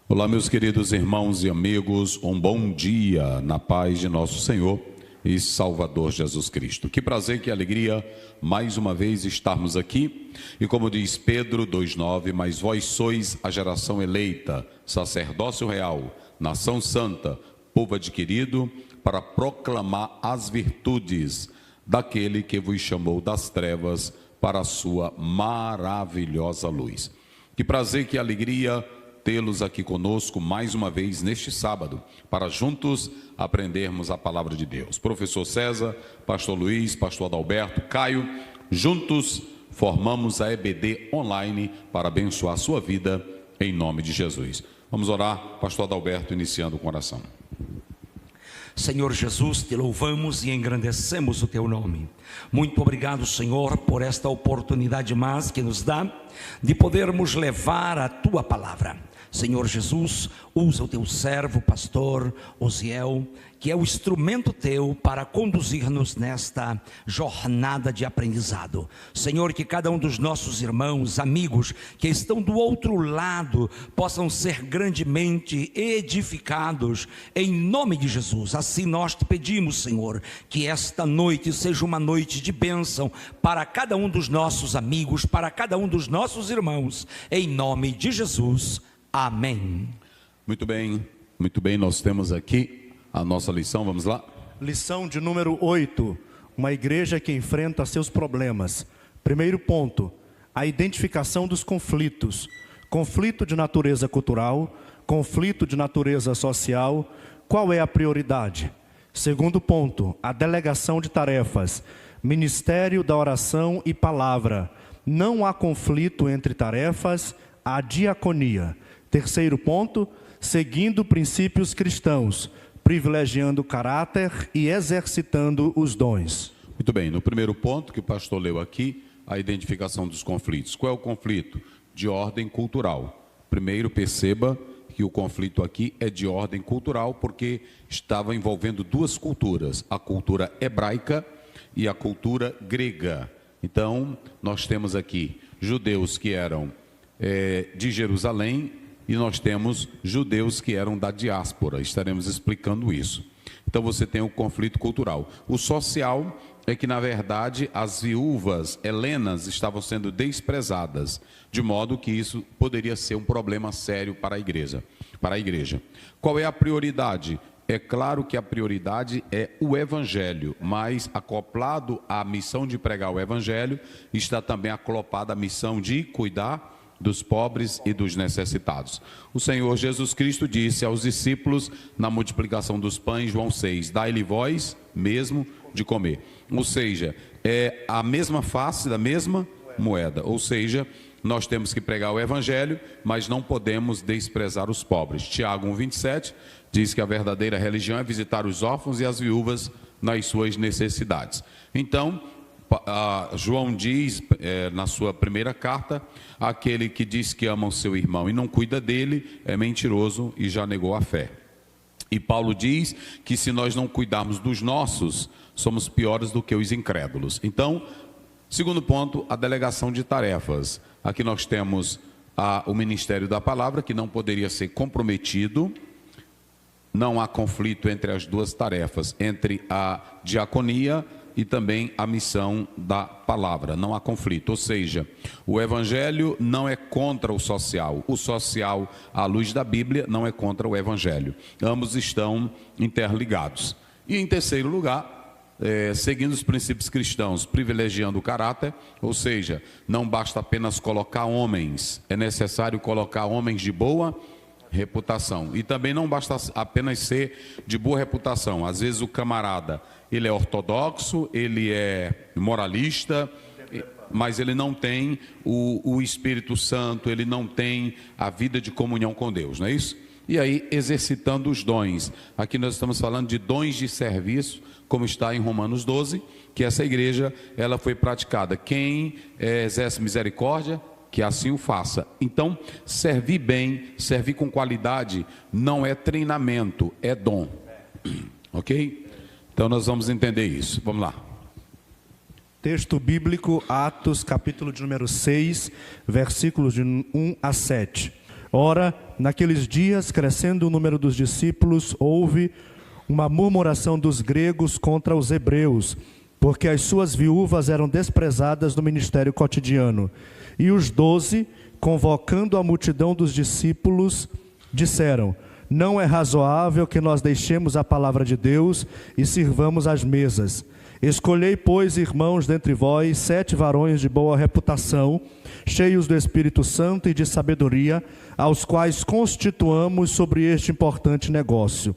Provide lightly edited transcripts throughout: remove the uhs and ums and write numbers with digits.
Olá, meus queridos irmãos e amigos, um bom dia na paz de nosso Senhor e Salvador Jesus Cristo. Que prazer, que alegria, mais uma vez estarmos aqui. E como diz Pedro 2,9, mas vós sois a geração eleita, sacerdócio real, nação santa, povo adquirido, para proclamar as virtudes daquele que vos chamou das trevas para a sua maravilhosa luz. Que prazer, que alegria tê-los aqui conosco mais uma vez neste sábado, para juntos aprendermos a palavra de Deus. Professor César, pastor Luiz, pastor Adalberto, Caio, juntos formamos a EBD online para abençoar a sua vida em nome de Jesus. Vamos orar, pastor Adalberto, iniciando com oração. Senhor Jesus, te louvamos e engrandecemos o teu nome. Muito obrigado, Senhor, por esta oportunidade mais que nos dá de podermos levar a tua palavra. Senhor Jesus, usa o teu servo, pastor Osiel, que é o instrumento teu para conduzir-nos nesta jornada de aprendizado. Senhor, que cada um dos nossos irmãos, amigos que estão do outro lado, possam ser grandemente edificados em nome de Jesus. Assim nós te pedimos, Senhor, que esta noite seja uma noite de bênção para cada um dos nossos amigos, para cada um dos nossos irmãos, em nome de Jesus. Amém. Muito bem, nós temos aqui a nossa lição, vamos lá? Lição de número 8, uma igreja que enfrenta seus problemas. Primeiro ponto, a identificação dos conflitos. Conflito de natureza cultural, conflito de natureza social, qual é a prioridade? Segundo ponto, a delegação de tarefas, ministério da oração e palavra. Não há conflito entre tarefas, há diaconia. Terceiro ponto, seguindo princípios cristãos, privilegiando o caráter e exercitando os dons. Muito bem, no primeiro ponto que o pastor leu aqui, a identificação dos conflitos. Qual é o conflito? De ordem cultural. Primeiro, perceba que o conflito aqui é de ordem cultural, porque estava envolvendo duas culturas, a cultura hebraica e a cultura grega. Então, nós temos aqui judeus que eram de Jerusalém, e nós temos judeus que eram da diáspora, estaremos explicando isso. Então você tem o conflito cultural. O social é que, na verdade, as viúvas helenas estavam sendo desprezadas, de modo que isso poderia ser um problema sério para a igreja. Qual é a prioridade? É claro que a prioridade é o evangelho, mas acoplado à missão de pregar o evangelho, está também acoplada a missão de cuidar dos pobres e dos necessitados. O Senhor Jesus Cristo disse aos discípulos na multiplicação dos pães, João 6, dai-lhe vós mesmo de comer. Ou seja, é a mesma face da mesma moeda. Ou seja, nós temos que pregar o evangelho, mas não podemos desprezar os pobres. Tiago 1,27 diz que a verdadeira religião é visitar os órfãos e as viúvas nas suas necessidades. Então, João diz na sua primeira carta, aquele que diz que ama o seu irmão e não cuida dele é mentiroso e já negou a fé. E Paulo diz que se nós não cuidarmos dos nossos, somos piores do que os incrédulos. Então, segundo ponto, a delegação de tarefas. Aqui nós temos o ministério da palavra, que não poderia ser comprometido. Não há conflito entre as duas tarefas, entre a diaconia e também a missão da palavra, não há conflito. Ou seja, o evangelho não é contra o social à luz da Bíblia não é contra o evangelho, ambos estão interligados. E em terceiro lugar, seguindo os princípios cristãos, privilegiando o caráter, ou seja, não basta apenas colocar homens, é necessário colocar homens de boa reputação, e também não basta apenas ser de boa reputação. Às vezes o camarada, ele é ortodoxo, ele é moralista, mas ele não tem o Espírito Santo, ele não tem a vida de comunhão com Deus, não é isso? E aí, exercitando os dons. Aqui nós estamos falando de dons de serviço, como está em Romanos 12, que essa igreja, ela foi praticada. Quem exerce misericórdia, que assim o faça. Então, servir bem, servir com qualidade, não é treinamento, é dom. Ok? Então nós vamos entender isso. Vamos lá. Texto bíblico, Atos, capítulo de número 6, versículos de 1 a 7. Ora, naqueles dias, crescendo o número dos discípulos, houve uma murmuração dos gregos contra os hebreus, porque as suas viúvas eram desprezadas no ministério cotidiano. E os 12, convocando a multidão dos discípulos, disseram: não é razoável que nós deixemos a palavra de Deus e sirvamos às mesas. Escolhei, pois, irmãos, dentre vós, 7 varões de boa reputação, cheios do Espírito Santo e de sabedoria, aos quais constituamos sobre este importante negócio.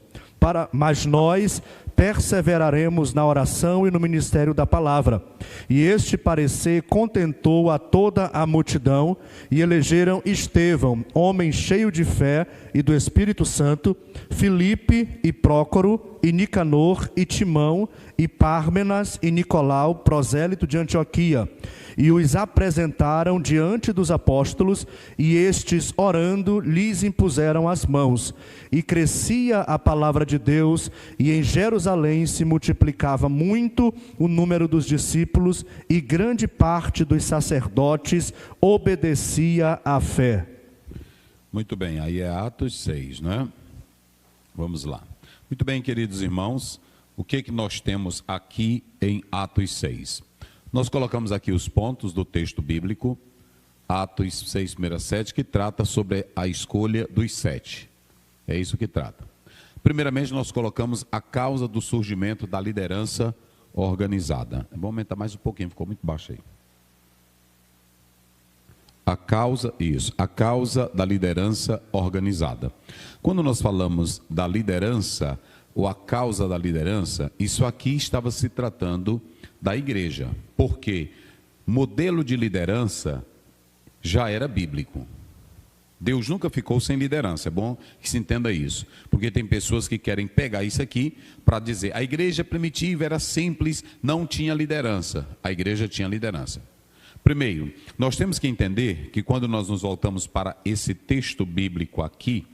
Mas nós perseveraremos na oração e no ministério da palavra. E este parecer contentou a toda a multidão, e elegeram Estevão, homem cheio de fé e do Espírito Santo, Filipe e Prócoro, e Nicanor, e Timão, e Pármenas, e Nicolau, prosélito de Antioquia. E os apresentaram diante dos apóstolos, e estes, orando, lhes impuseram as mãos. E crescia a palavra de Deus, e em Jerusalém se multiplicava muito o número dos discípulos, e grande parte dos sacerdotes obedecia à fé. Muito bem, aí é Atos 6, né? Vamos lá. Muito bem, queridos irmãos, o que nós temos aqui em Atos 6? Nós colocamos aqui os pontos do texto bíblico, Atos 6, 1-7, que trata sobre a escolha dos 7. É isso que trata. Primeiramente, nós colocamos a causa do surgimento da liderança organizada. É bom aumentar mais um pouquinho, ficou muito baixo aí. A causa da liderança organizada. Quando nós falamos da liderança, ou a causa da liderança, isso aqui estava se tratando da igreja, porque modelo de liderança já era bíblico. Deus nunca ficou sem liderança, é bom que se entenda isso, porque tem pessoas que querem pegar isso aqui para dizer, a igreja primitiva era simples, não tinha liderança. A igreja tinha liderança. Primeiro, nós temos que entender que quando nós nos voltamos para esse texto bíblico aqui,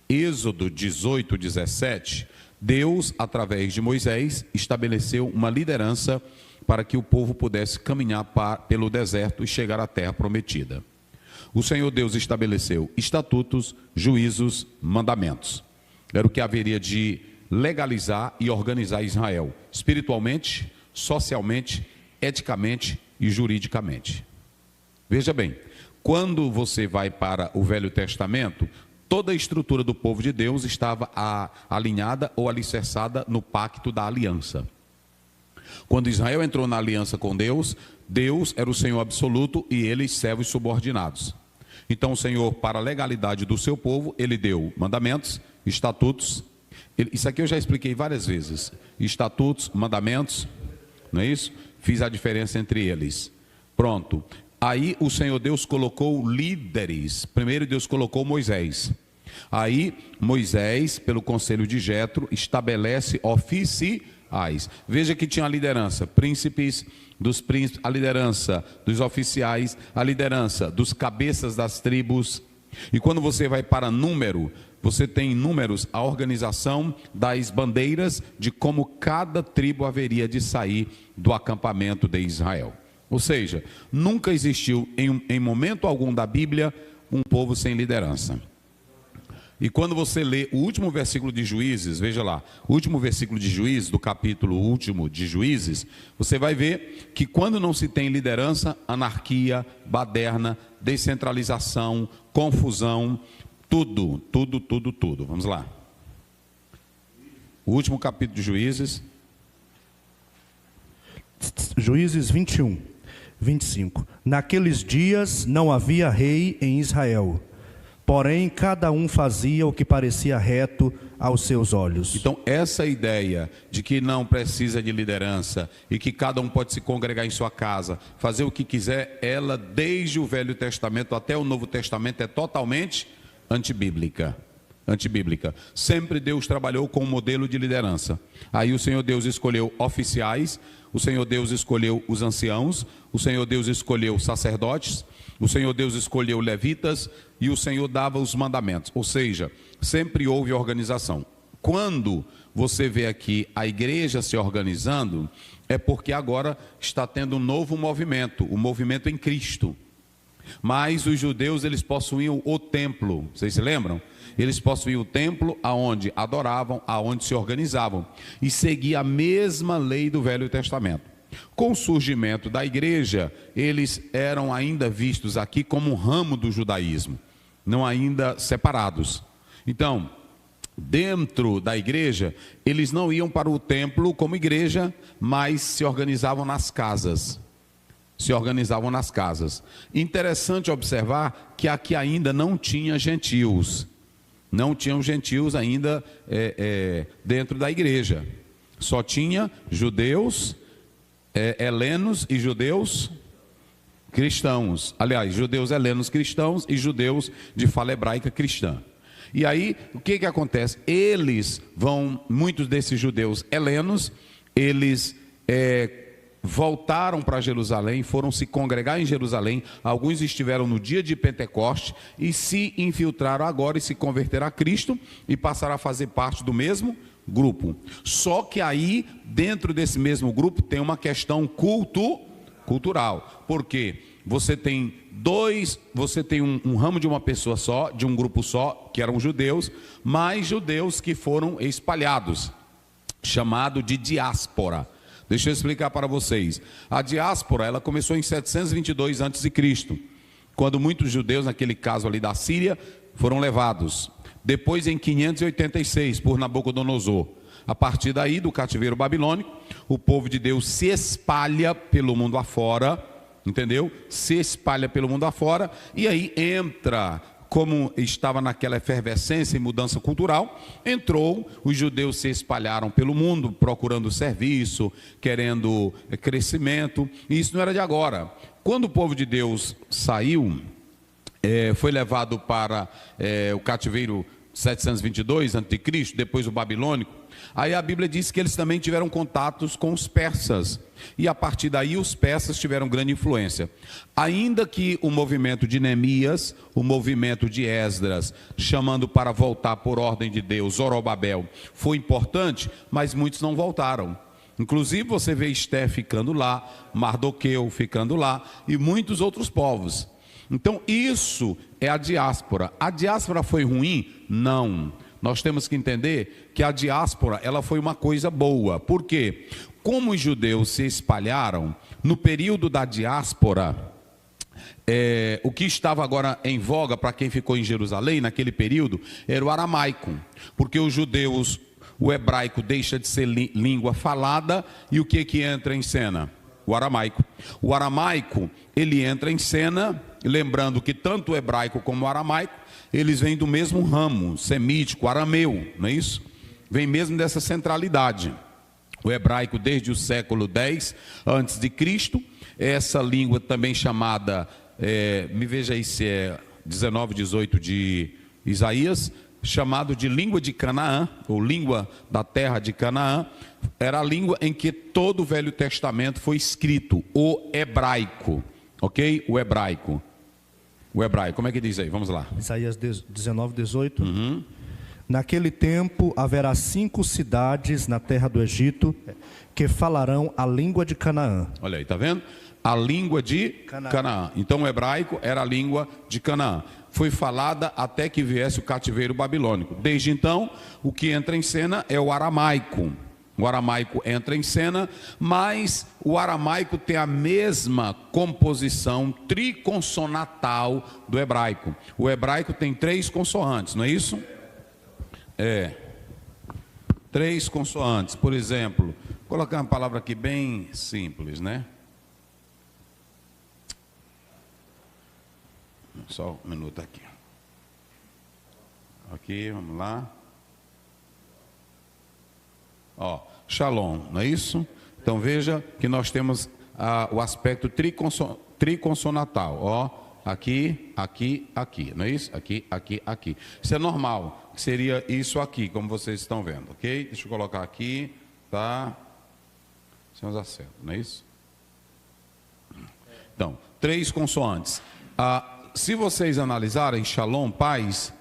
Êxodo 18, 17, Deus, através de Moisés, estabeleceu uma liderança para que o povo pudesse caminhar pelo deserto e chegar à terra prometida. O Senhor Deus estabeleceu estatutos, juízos, mandamentos. Era o que haveria de legalizar e organizar Israel, espiritualmente, socialmente, eticamente e juridicamente. Veja bem, quando você vai para o Velho Testamento, toda a estrutura do povo de Deus estava alinhada ou alicerçada no pacto da aliança. Quando Israel entrou na aliança com Deus, Deus era o Senhor absoluto e eles servos subordinados. Então o Senhor, para a legalidade do seu povo, ele deu mandamentos, estatutos. Isso aqui eu já expliquei várias vezes. Estatutos, mandamentos, não é isso? Fiz a diferença entre eles. Pronto. Aí o Senhor Deus colocou líderes. Primeiro Deus colocou Moisés. Aí Moisés, pelo conselho de Jetro, estabelece oficiais. Veja que tinha a liderança, príncipes, a liderança dos oficiais, a liderança dos cabeças das tribos. E quando você vai para número, você tem em números a organização das bandeiras de como cada tribo haveria de sair do acampamento de Israel. Ou seja, nunca existiu em momento algum da Bíblia um povo sem liderança. E quando você lê o último versículo de Juízes, veja lá, o último versículo de Juízes, do capítulo último de Juízes, você vai ver que quando não se tem liderança, anarquia, baderna, descentralização, confusão, tudo. Vamos lá. O último capítulo de Juízes. Juízes 21, 25. Naqueles dias não havia rei em Israel, porém cada um fazia o que parecia reto aos seus olhos. Então essa ideia de que não precisa de liderança e que cada um pode se congregar em sua casa, fazer o que quiser, ela desde o Velho Testamento até o Novo Testamento é totalmente antibíblica. Sempre Deus trabalhou com um modelo de liderança. Aí o Senhor Deus escolheu oficiais, o Senhor Deus escolheu os anciãos, o Senhor Deus escolheu sacerdotes, o Senhor Deus escolheu levitas e o Senhor dava os mandamentos. Ou seja, sempre houve organização. Quando você vê aqui a igreja se organizando, é porque agora está tendo um novo movimento, o movimento em Cristo. Mas os judeus, eles possuíam o templo, vocês se lembram? Eles possuíam o templo aonde adoravam, aonde se organizavam, e seguia a mesma lei do Velho Testamento. Com o surgimento da igreja, eles eram ainda vistos aqui como um ramo do judaísmo, não ainda separados. Então, dentro da igreja, eles não iam para o templo como igreja, mas se organizavam nas casas. Interessante observar que aqui ainda não tinha gentios. Não tinham gentios ainda dentro da igreja. Só tinha judeus, helenos e judeus cristãos. Aliás, judeus helenos cristãos e judeus de fala hebraica cristã. E aí, o que acontece? Muitos desses judeus helenos, eles voltaram para Jerusalém, foram se congregar em Jerusalém. Alguns estiveram no dia de Pentecoste e se infiltraram agora e se converteram a Cristo e passaram a fazer parte do mesmo grupo. Só que aí, dentro desse mesmo grupo, tem uma questão cultural. Porque você tem um ramo de uma pessoa só, de um grupo só, que eram judeus, mais judeus que foram espalhados, chamado de diáspora. Deixa eu explicar para vocês. A diáspora, ela começou em 722 a.C., quando muitos judeus, naquele caso ali da Síria, foram levados. Depois em 586, por Nabucodonosor. A partir daí, do cativeiro babilônico, o povo de Deus se espalha pelo mundo afora, entendeu? Se espalha pelo mundo afora, e aí entra, como estava naquela efervescência e mudança cultural, os judeus se espalharam pelo mundo, procurando serviço, querendo crescimento, e isso não era de agora. Quando o povo de Deus saiu, foi levado para o cativeiro 722 a.C., depois o babilônico, aí a Bíblia diz que eles também tiveram contatos com os persas, e a partir daí os persas tiveram grande influência. Ainda que o movimento de Neemias, o movimento de Esdras, chamando para voltar por ordem de Deus, Zorobabel, foi importante, mas muitos não voltaram. Inclusive você vê Esté ficando lá, Mardoqueu ficando lá, e muitos outros povos. Então isso é a diáspora. A diáspora foi ruim? Não. Nós temos que entender que a diáspora, ela foi uma coisa boa. Por quê? Como os judeus se espalharam, no período da diáspora, o que estava agora em voga para quem ficou em Jerusalém, naquele período, era o aramaico. Porque os judeus, o hebraico deixa de ser língua falada, e o que entra em cena? O aramaico. O aramaico, ele entra em cena, lembrando que tanto o hebraico como o aramaico, eles vêm do mesmo ramo, semítico, arameu, não é isso? Vem mesmo dessa centralidade. O hebraico desde o século X a.C., essa língua também chamada, me veja aí se é 19, 18 de Isaías, chamado de língua de Canaã, ou língua da terra de Canaã, era a língua em que todo o Velho Testamento foi escrito, o hebraico, ok? O hebraico, como é que diz aí? Vamos lá. Isaías 19, 18. Naquele tempo haverá 5 cidades na terra do Egito que falarão a língua de Canaã. Olha aí, tá vendo? A língua de Canaã. Então o hebraico era a língua de Canaã. Foi falada até que viesse o cativeiro babilônico. Desde então, o que entra em cena é o aramaico. O aramaico entra em cena, mas o aramaico tem a mesma composição triconssonatal do hebraico. O hebraico tem 3 consoantes, não é isso? 3 consoantes. Por exemplo, vou colocar uma palavra aqui bem simples, né? Só um minuto aqui. Ok, vamos lá. Shalom, não é isso? Então veja que nós temos o aspecto triconssonatal. Aqui, aqui, aqui, não é isso? Aqui, aqui, aqui. Isso é normal, seria isso aqui, como vocês estão vendo, ok? Deixa eu colocar aqui, tá? Sem os acertos, não é isso? Então, 3 consoantes. Se vocês analisarem, Shalom, paz,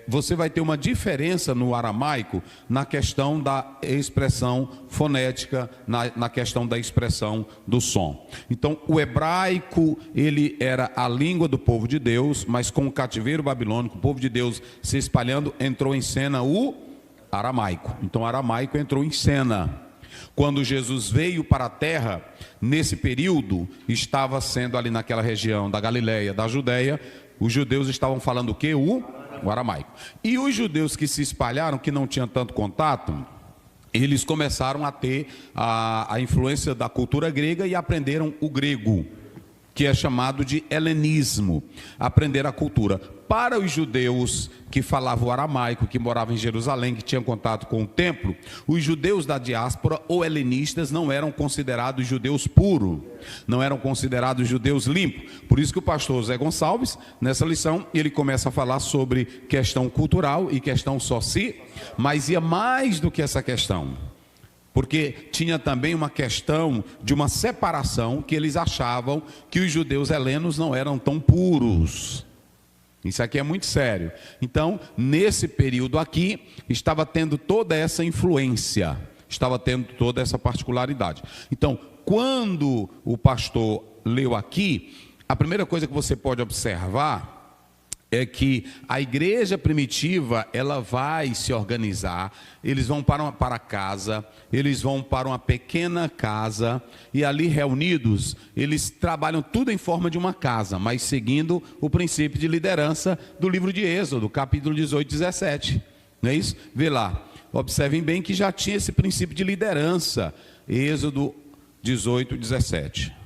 você vai ter uma diferença no aramaico na questão da expressão fonética, na questão da expressão do som. Então, o hebraico, ele era a língua do povo de Deus, mas com o cativeiro babilônico, o povo de Deus se espalhando, entrou em cena o aramaico. Então, o aramaico entrou em cena. Quando Jesus veio para a terra, nesse período, estava sendo ali naquela região da Galileia, da Judéia, os judeus estavam falando o quê? O aramaico. E os judeus que se espalharam, que não tinham tanto contato, eles começaram a ter a influência da cultura grega e aprenderam o grego, que é chamado de helenismo, aprender a cultura. Para os judeus que falavam o aramaico, que moravam em Jerusalém, que tinham contato com o templo, os judeus da diáspora ou helenistas não eram considerados judeus puros, não eram considerados judeus limpos. Por isso que o pastor Zé Gonçalves, nessa lição, ele começa a falar sobre questão cultural e questão social, mas ia mais do que essa questão. Porque tinha também uma questão de uma separação, que eles achavam que os judeus helenos não eram tão puros. Isso aqui é muito sério. Então, nesse período aqui, estava tendo toda essa influência, estava tendo toda essa particularidade. Então, quando o pastor leu aqui, a primeira coisa que você pode observar é que a igreja primitiva, ela vai se organizar, eles vão para casa, eles vão para uma pequena casa, e ali reunidos, eles trabalham tudo em forma de uma casa, mas seguindo o princípio de liderança do livro de Êxodo, capítulo 18, 17, não é isso? Vê lá, observem bem que já tinha esse princípio de liderança, Êxodo 18, 17.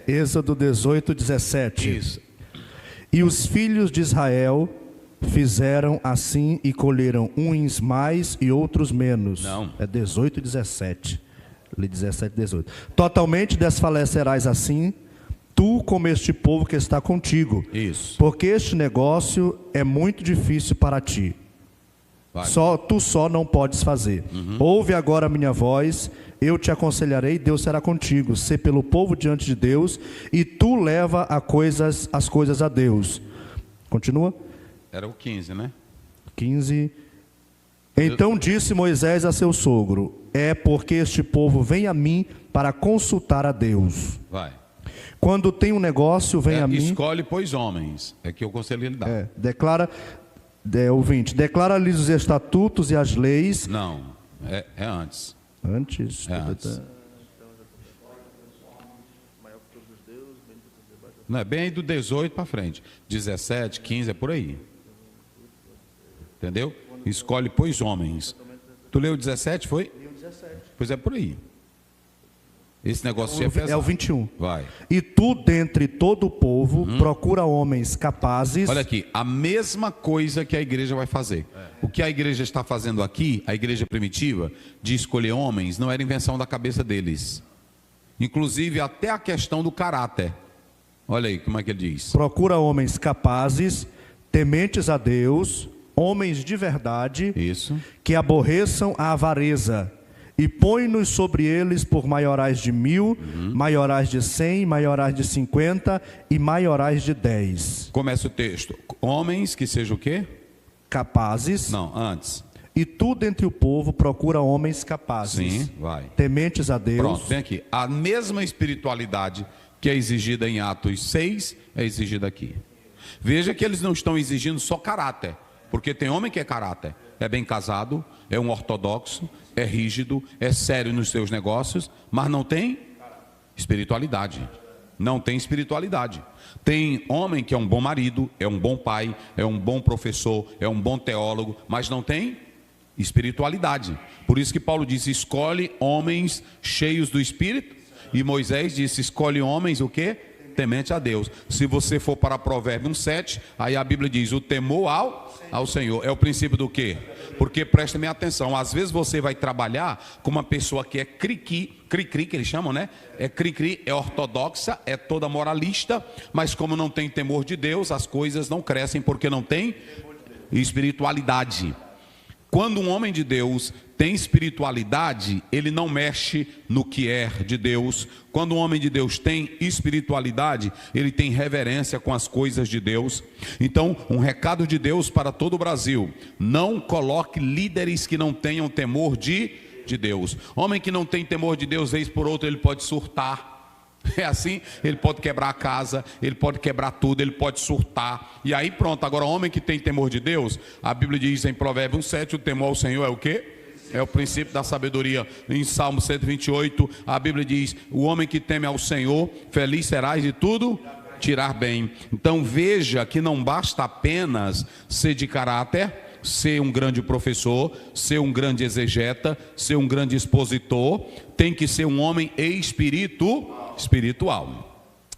Êxodo 18, 17. Isso. E os filhos de Israel fizeram assim e colheram uns mais e outros menos. Não. É 18, 17. Lê 17, 18. Totalmente desfalecerás assim, tu como este povo que está contigo. Isso. Porque este negócio é muito difícil para ti. Vai. Tu só não podes fazer. Ouve agora a minha voz, eu te aconselharei, Deus será contigo. Sê pelo povo diante de Deus, e tu leva as coisas a Deus. Continua. Era o 15, né? 15. Então disse Moisés a seu sogro: é porque este povo vem a mim para consultar a Deus. Vai. Quando tem um negócio, vem a mim. Escolhe, pois, homens. É que eu conselho ele dar. Ouvinte, declara-lhes os estatutos e as leis. Não, é antes. Antes. É antes. Não, é bem aí do 18 para frente. 17, 15, é por aí. Entendeu? Escolhe, pois, homens. Tu leu 17, foi? Leu 17. Pois é por aí. Esse negócio é pesado. É o 21. Vai. E tu, dentre todo o povo, procura homens capazes. Olha aqui, a mesma coisa que a igreja vai fazer. O que a igreja está fazendo aqui, a igreja primitiva, de escolher homens, não era invenção da cabeça deles. Inclusive, até a questão do caráter. Olha aí, como é que ele diz. Procura homens capazes, tementes a Deus, homens de verdade. Isso. Que aborreçam a avareza. E põe-nos sobre eles por maiorais de 1000, maiorais de 100, maiorais de 50 e maiorais de 10. Começa o texto. Homens que sejam o quê? Capazes. Não, antes. E tu, dentre o povo, procura homens capazes. Sim, vai. Tementes a Deus. Pronto, vem aqui. A mesma espiritualidade que é exigida em Atos 6 é exigida aqui. Veja que eles não estão exigindo só caráter. Porque tem homem que é caráter. É bem casado, é um ortodoxo, é rígido, é sério nos seus negócios, mas não tem espiritualidade. Não tem espiritualidade. Tem homem que é um bom marido, é um bom pai, é um bom professor, é um bom teólogo, mas não tem espiritualidade. Por isso que Paulo disse: escolhe homens cheios do Espírito. E Moisés disse: escolhe homens o quê? Temente a Deus. Se você for para Provérbios 7, aí a Bíblia diz: o temor ao Senhor. É o princípio do quê? Porque prestem atenção, às vezes você vai trabalhar com uma pessoa que é cri-cri, que eles chamam, né? É cri-cri, é ortodoxa, é toda moralista, mas como não tem temor de Deus, as coisas não crescem porque não tem espiritualidade. Quando um homem de Deus tem espiritualidade, ele não mexe no que é de Deus. Quando um homem de Deus tem espiritualidade, ele tem reverência com as coisas de Deus. Então, um recado de Deus para todo o Brasil: não coloque líderes que não tenham temor de Deus. Homem que não tem temor de Deus, vez por outra, ele pode surtar. É assim, ele pode quebrar a casa, ele pode quebrar tudo, ele pode surtar. E aí pronto. Agora, homem que tem temor de Deus, a Bíblia diz em Provérbios 7, o temor ao Senhor é o quê? É o princípio da sabedoria. Em Salmo 128, a Bíblia diz: o homem que teme ao Senhor, feliz serás de tudo tirar bem. Então veja que não basta apenas ser de caráter, ser um grande professor, ser um grande exegeta, ser um grande expositor. Tem que ser um homem espiritual.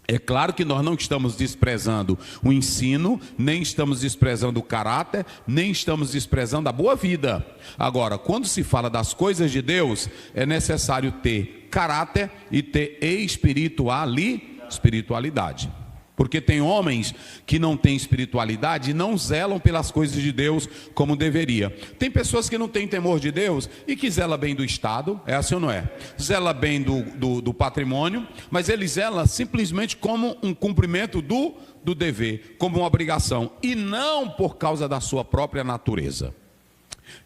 É claro que nós não estamos desprezando o ensino, nem estamos desprezando o caráter, nem estamos desprezando a boa vida. Agora, quando se fala das coisas de Deus, é necessário ter caráter e ter espiritualidade. Porque tem homens que não têm espiritualidade e não zelam pelas coisas de Deus como deveria. Tem pessoas que não têm temor de Deus e que zelam bem do Estado, é assim ou não é? Zela bem do patrimônio, mas ele zela simplesmente como um cumprimento do dever, como uma obrigação, e não por causa da sua própria natureza.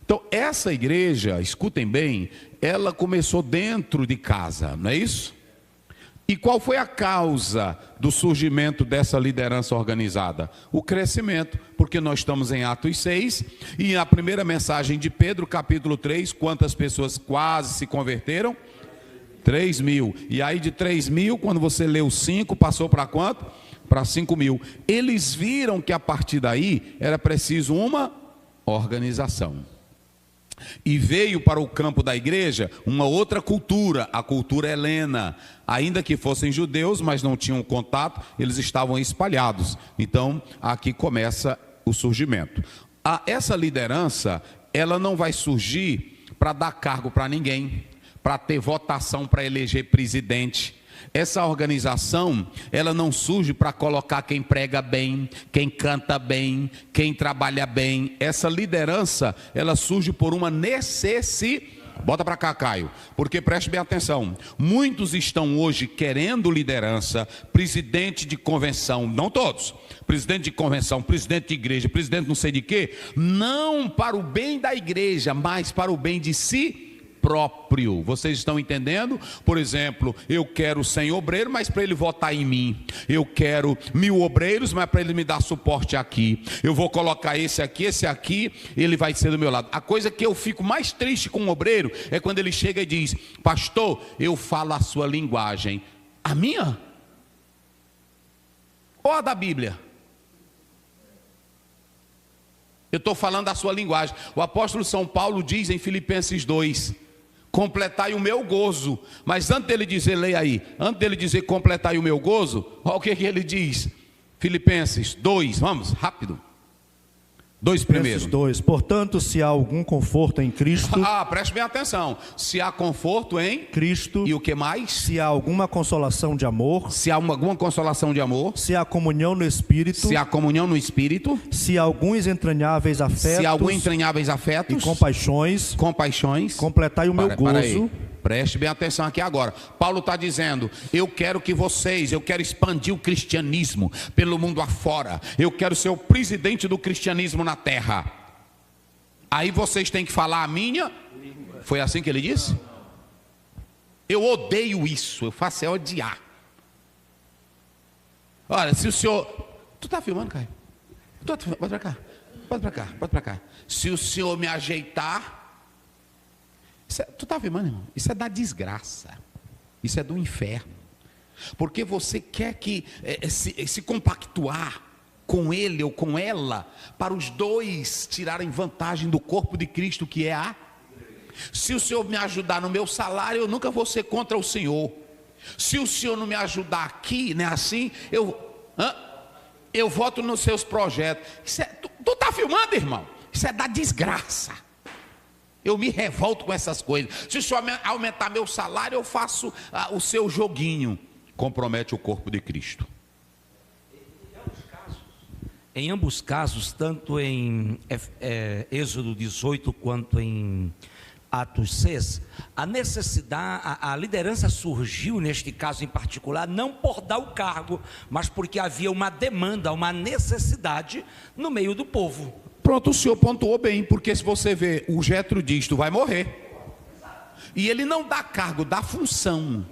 Então, essa igreja, escutem bem, ela começou dentro de casa, não é isso? E qual foi a causa do surgimento dessa liderança organizada? O crescimento, porque nós estamos em Atos 6, e na primeira mensagem de Pedro, capítulo 3, quantas pessoas quase se converteram? 3.000. E aí de 3.000, quando você leu 5, passou para quanto? Para 5.000. Eles viram que a partir daí era preciso uma organização. E veio para o campo da igreja uma outra cultura, a cultura helena. Ainda que fossem judeus, mas não tinham contato, eles estavam espalhados. Então, aqui começa o surgimento. Essa liderança, ela não vai surgir para dar cargo para ninguém, para ter votação para eleger presidente. Essa organização, ela não surge para colocar quem prega bem, quem canta bem, quem trabalha bem. Essa liderança, ela surge por uma necessidade. Bota para cá, Caio, porque preste bem atenção. Muitos estão hoje querendo liderança, presidente de convenção, não todos, presidente de convenção, presidente de igreja, presidente não sei de quê, não para o bem da igreja, mas para o bem de si próprio. Vocês estão entendendo? Por exemplo, eu quero 100 obreiros, mas para ele votar em mim. Eu quero 1000 obreiros, mas para ele me dar suporte aqui. Eu vou colocar esse aqui, ele vai ser do meu lado. A coisa que eu fico mais triste com um obreiro é quando ele chega e diz: pastor, eu falo a sua linguagem. A minha? Ou a da Bíblia? Eu estou falando a sua linguagem. O apóstolo São Paulo diz em Filipenses 2: completai o meu gozo. Mas antes dele dizer, leia aí, antes dele dizer completai o meu gozo, olha o que ele diz. Filipenses 2, vamos, rápido. 2 primeiro. 2. Portanto, se há algum conforto em Cristo. Preste bem atenção. Se há conforto em Cristo. E o que mais? Se há alguma consolação de amor. Se há alguma consolação de amor. Se há comunhão no Espírito. Se há comunhão no Espírito. Se há alguns entranháveis afetos. Se há alguns entranháveis afetos. E compaixões. Completai o meu gozo. Preste bem atenção aqui agora. Paulo está dizendo: eu quero expandir o cristianismo pelo mundo afora. Eu quero ser o presidente do cristianismo na terra. Aí vocês têm que falar a minha. Foi assim que ele disse? Eu odeio isso, eu faço é odiar. Olha, se o senhor... Tu está filmando, Caio? Pode para cá. Se o senhor me ajeitar... tu está vendo, irmão? Isso é da desgraça. Isso é do inferno. Porque você quer que se compactuar com ele ou com ela, para os dois tirarem vantagem do corpo de Cristo, que é a... Se o senhor me ajudar no meu salário, eu nunca vou ser contra o senhor. Se o senhor não me ajudar aqui, né, assim, eu voto nos seus projetos. Tu está filmando, irmão? Isso é da desgraça. Eu me revolto com essas coisas. Se o senhor aumentar meu salário, eu faço o seu joguinho. Compromete o corpo de Cristo. Em ambos casos, tanto em Êxodo 18 quanto em Atos 6, a liderança surgiu neste caso em particular, não por dar o cargo, mas porque havia uma demanda, uma necessidade no meio do povo. Pronto, o senhor pontuou bem, porque se você ver, o Jetro diz, tu vai morrer. E ele não dá cargo, dá função.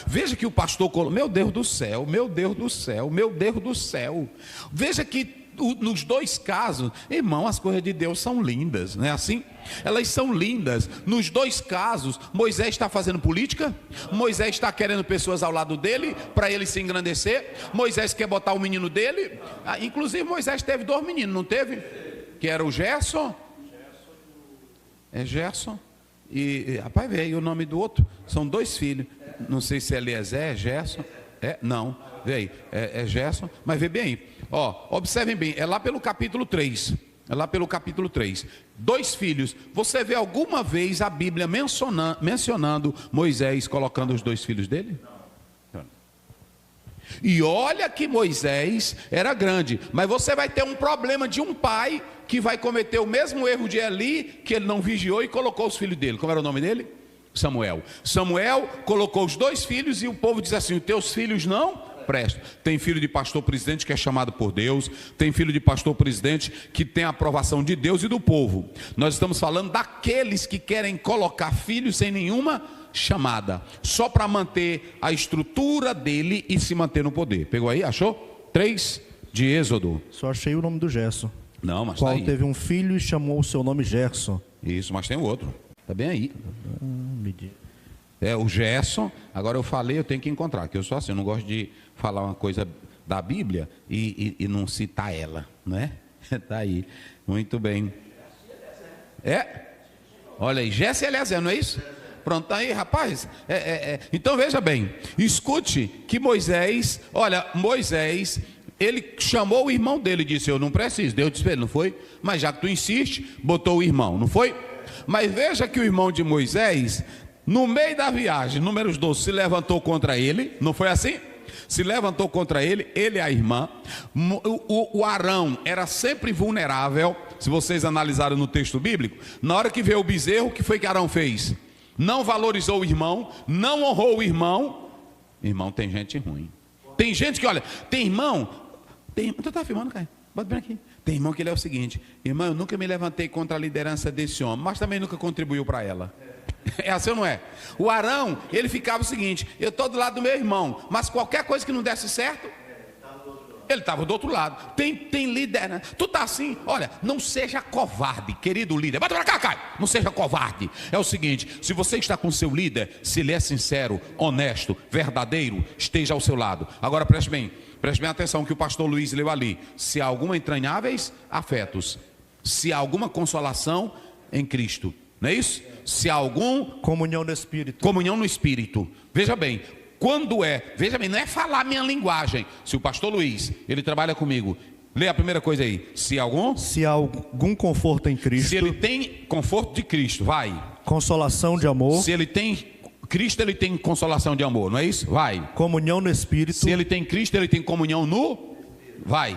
Veja que o pastor colocou, meu Deus do céu, meu Deus do céu, meu Deus do céu. Veja que nos dois casos, irmão, as coisas de Deus são lindas, não é assim? Elas são lindas. Nos dois casos, Moisés está fazendo política, Moisés está querendo pessoas ao lado dele, para ele se engrandecer. Moisés quer botar o menino dele, inclusive Moisés teve 2 meninos, não teve? Que era o Gerson, Gerson, e rapaz, veio o nome do outro, são 2 filhos, não sei se é Eliezer, Gerson, não, veio, é Gerson, mas vê bem aí. Observem bem, é lá pelo capítulo 3. 2 filhos. Você vê alguma vez a Bíblia mencionando Moisés colocando os 2 filhos dele? Não. E olha que Moisés era grande, mas você vai ter um problema de um pai que vai cometer o mesmo erro de Eli, que ele não vigiou e colocou os filhos dele. Como era o nome dele? Samuel. Samuel colocou os 2 filhos e o povo diz assim: os teus filhos não prestam. Tem filho de pastor presidente que é chamado por Deus, tem filho de pastor presidente que tem a aprovação de Deus e do povo. Nós estamos falando daqueles que querem colocar filhos sem nenhuma chamada, só para manter a estrutura dele e se manter no poder. Pegou aí? Achou? 3 de Êxodo. Só achei o nome do Gerson. Não, mas qual tá aí. Teve um filho e chamou o seu nome Gerson. Isso, mas tem o outro. Tá bem aí. O Gerson. Agora eu falei, eu tenho que encontrar, que eu sou assim, eu não gosto de falar uma coisa da Bíblia e não citar ela, né? Tá aí. Muito bem. Olha aí, Jesse e Eliezer, não é isso? Pronto, tá aí, rapaz. Então veja bem, escute que Moisés, ele chamou o irmão dele e disse: eu não preciso. Deus disse para ele, não foi? Mas já que tu insiste, botou o irmão, não foi? Mas veja que o irmão de Moisés, no meio da viagem, Números 12, se levantou contra ele, não foi assim? Se levantou contra ele, ele e a irmã. O Arão era sempre vulnerável. Se vocês analisarem no texto bíblico, na hora que veio o bezerro, o que foi que Arão fez? Não valorizou o irmão, não honrou o irmão. Irmão, tem gente ruim. Tem gente que, olha, tem irmão. Tu tá filmando, Caio? Bota bem aqui. Tem irmão que ele é o seguinte: irmão, eu nunca me levantei contra a liderança desse homem, mas também nunca contribuiu para ela. É assim ou não é? O Arão, ele ficava o seguinte: eu estou do lado do meu irmão, mas qualquer coisa que não desse certo, ele estava do outro lado. Tem líder, né? Tu tá assim, olha, não seja covarde, querido líder. Bota pra cá, Caio. Não seja covarde. É o seguinte: se você está com seu líder, se ele é sincero, honesto, verdadeiro, esteja ao seu lado. Agora preste bem atenção que o pastor Luiz leu ali. Se há alguma entranháveis afetos, se há alguma consolação em Cristo, não é isso? Se há algum comunhão no Espírito. Comunhão no Espírito. Veja bem, veja bem, não é falar minha linguagem. Se o pastor Luiz, ele trabalha comigo, lê a primeira coisa aí. Se há algum conforto em Cristo. Se ele tem conforto de Cristo, vai. Consolação de amor. Se ele tem Cristo, ele tem consolação de amor, não é isso? Vai. Comunhão no Espírito. Se ele tem Cristo, ele tem comunhão no... Vai.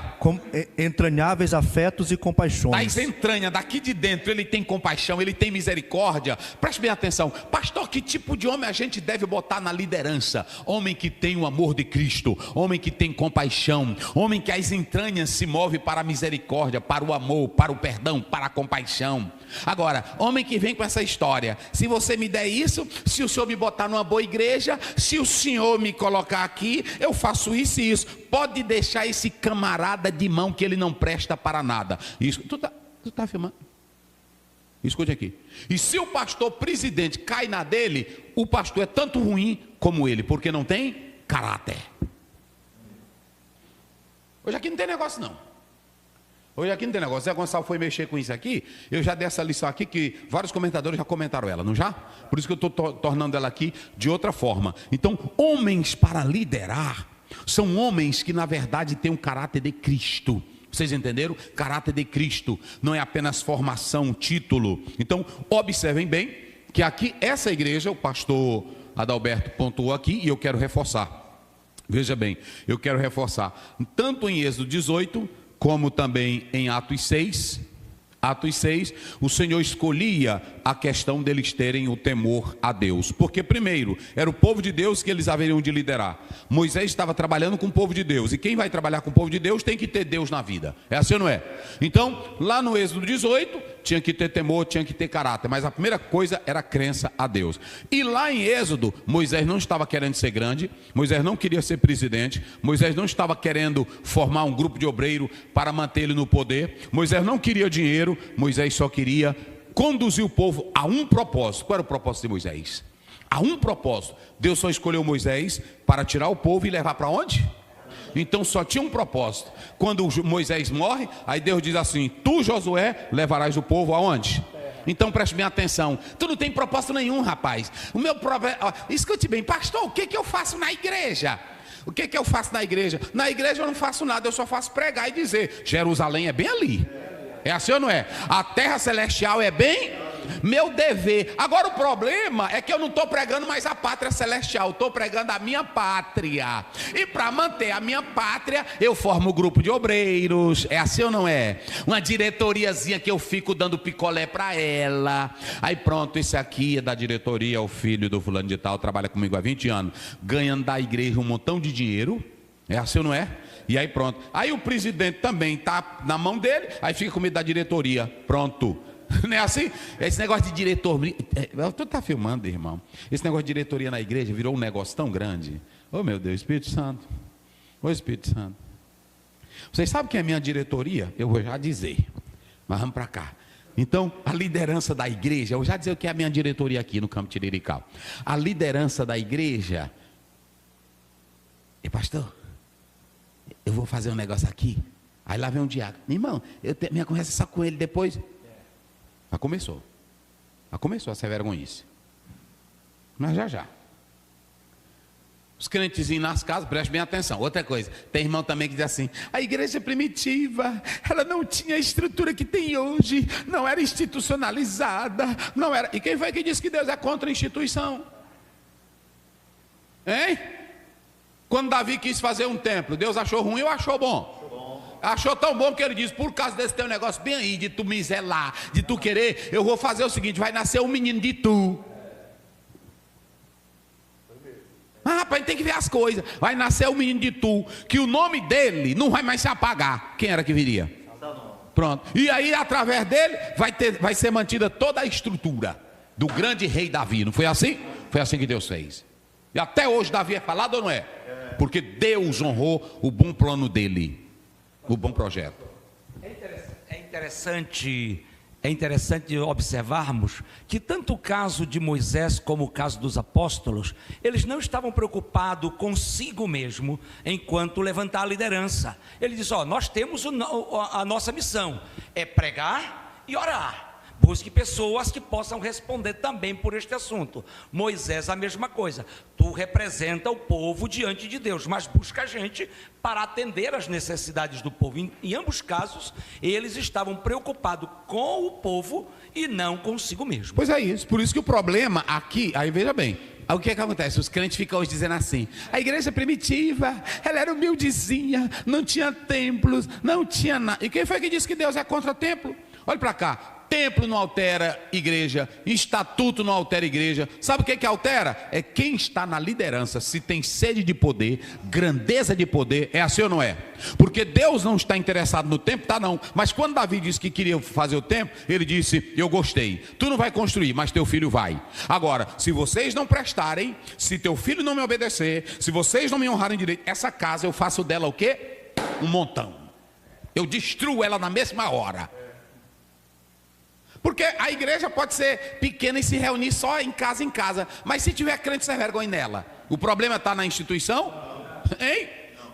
Entranháveis afetos e compaixões. Das entranhas, daqui de dentro, ele tem compaixão, ele tem misericórdia. Preste bem atenção. Pastor, que tipo de homem a gente deve botar na liderança? Homem que tem o amor de Cristo, homem que tem compaixão, homem que as entranhas se move para a misericórdia, para o amor, para o perdão, para a compaixão. Agora, homem que vem com essa história: se você me der isso, se o senhor me botar numa boa igreja, se o senhor me colocar aqui, eu faço isso e isso. Pode deixar esse camarada de mão, que ele não presta para nada. Isso, tu tá filmando? Escute aqui. E se o pastor presidente cai na dele, o pastor é tanto ruim como ele, porque não tem caráter. Hoje aqui não tem negócio não. Hoje aqui não tem negócio. Zé Gonçalo foi mexer com isso aqui. Eu já dei essa lição aqui, que vários comentadores já comentaram ela, não já? Por isso que eu estou tornando ela aqui de outra forma. Então, homens para liderar são homens que na verdade têm um caráter de Cristo. Vocês entenderam? Caráter de Cristo. Não é apenas formação, título. Então, observem bem que aqui essa igreja, o pastor Adalberto pontuou aqui, e eu quero reforçar. Veja bem, eu quero reforçar. Tanto em Êxodo 18... como também em Atos 6, o Senhor escolhia a questão deles terem o temor a Deus. Porque primeiro, era o povo de Deus que eles haveriam de liderar. Moisés estava trabalhando com o povo de Deus. E quem vai trabalhar com o povo de Deus tem que ter Deus na vida. É assim ou não é? Então, lá no Êxodo 18, tinha que ter temor, tinha que ter caráter. Mas a primeira coisa era a crença a Deus. E lá em Êxodo, Moisés não estava querendo ser grande. Moisés não queria ser presidente. Moisés não estava querendo formar um grupo de obreiro para manter ele no poder. Moisés não queria dinheiro. Moisés só queria conduzir o povo a um propósito. Qual era o propósito de Moisés? A um propósito. Deus só escolheu Moisés para tirar o povo e levar para onde? Então só tinha um propósito. Quando Moisés morre, aí Deus diz assim: tu, Josué, levarás o povo aonde? Então preste bem atenção. Tu não tem propósito nenhum, rapaz. O meu problema, escute bem, pastor, o que eu faço na igreja? O que eu faço na igreja? Na igreja eu não faço nada, eu só faço pregar e dizer: Jerusalém é bem ali. É assim ou não é? A terra celestial é bem meu dever. Agora o problema é que eu não estou pregando mais a pátria celestial, estou pregando a minha pátria. E para manter a minha pátria, eu formo um grupo de obreiros. É assim ou não é? Uma diretoriazinha que eu fico dando picolé para ela. Aí pronto, esse aqui é da diretoria, é o filho do fulano de tal, trabalha comigo há 20 anos, ganhando da igreja um montão de dinheiro. É assim ou não é? E aí pronto. Aí o presidente também está na mão dele, aí fica comigo da diretoria. Pronto. Não é assim? Esse negócio de diretor... Tu está filmando, irmão? Esse negócio de diretoria na igreja virou um negócio tão grande. Oh, meu Deus, Espírito Santo. Ô, Espírito Santo. Vocês sabem quem é a minha diretoria? Eu vou já dizer. Mas vamos para cá. Então, a liderança da igreja... Eu vou já dizer o que é a minha diretoria aqui no Campo Tirirical. A liderança da igreja... E pastor, eu vou fazer um negócio aqui. Aí lá vem um diácono. Irmão, minha conversa é só com ele depois... Já começou a ser vergonhice. Mas já. Os crentezinhos nas casas, preste bem atenção. Outra coisa, tem irmão também que diz assim: a igreja primitiva, ela não tinha a estrutura que tem hoje, não era institucionalizada, não era. E quem foi que disse que Deus é contra a instituição? Hein? Quando Davi quis fazer um templo, Deus achou ruim ou achou bom? Achou tão bom que ele disse: por causa desse teu negócio bem aí, de tu me zelar, de tu querer, eu vou fazer o seguinte: vai nascer um menino de tu. Rapaz, tem que ver as coisas. Vai nascer um menino de tu, que o nome dele não vai mais se apagar. Quem era que viria? Pronto. E aí através dele vai ser mantida toda a estrutura do grande rei Davi. Não foi assim? Foi assim que Deus fez. E até hoje Davi é falado ou não é? Porque Deus honrou o bom plano dele, o bom projeto. É interessante observarmos que tanto o caso de Moisés como o caso dos apóstolos, eles não estavam preocupados consigo mesmo enquanto levantar a liderança. Ele diz: nós temos a nossa missão, é pregar e orar. Busque pessoas que possam responder também por este assunto. Moisés, a mesma coisa. Tu representa o povo diante de Deus, mas busca gente para atender às necessidades do povo. Em ambos casos, eles estavam preocupados com o povo e não consigo mesmo. Pois é isso. Por isso que o problema aqui, aí veja bem, o que acontece? Os crentes ficam hoje dizendo assim: a igreja primitiva, ela era humildezinha, não tinha templos, não tinha nada. E quem foi que disse que Deus é contra templo? Olha para cá. Templo não altera igreja, estatuto não altera igreja. Sabe o que altera? É quem está na liderança. Se tem sede de poder, grandeza de poder, é assim ou não é? Porque Deus não está interessado no templo, tá não. Mas quando Davi disse que queria fazer o templo, ele disse: eu gostei, tu não vai construir, mas teu filho vai. Agora, se vocês não prestarem, se teu filho não me obedecer, se vocês não me honrarem direito, essa casa eu faço dela o quê? Um montão. Eu destruo ela na mesma hora. Porque a igreja pode ser pequena e se reunir só em casa, mas se tiver crente sem vergonha nela, o problema está na instituição? Hein?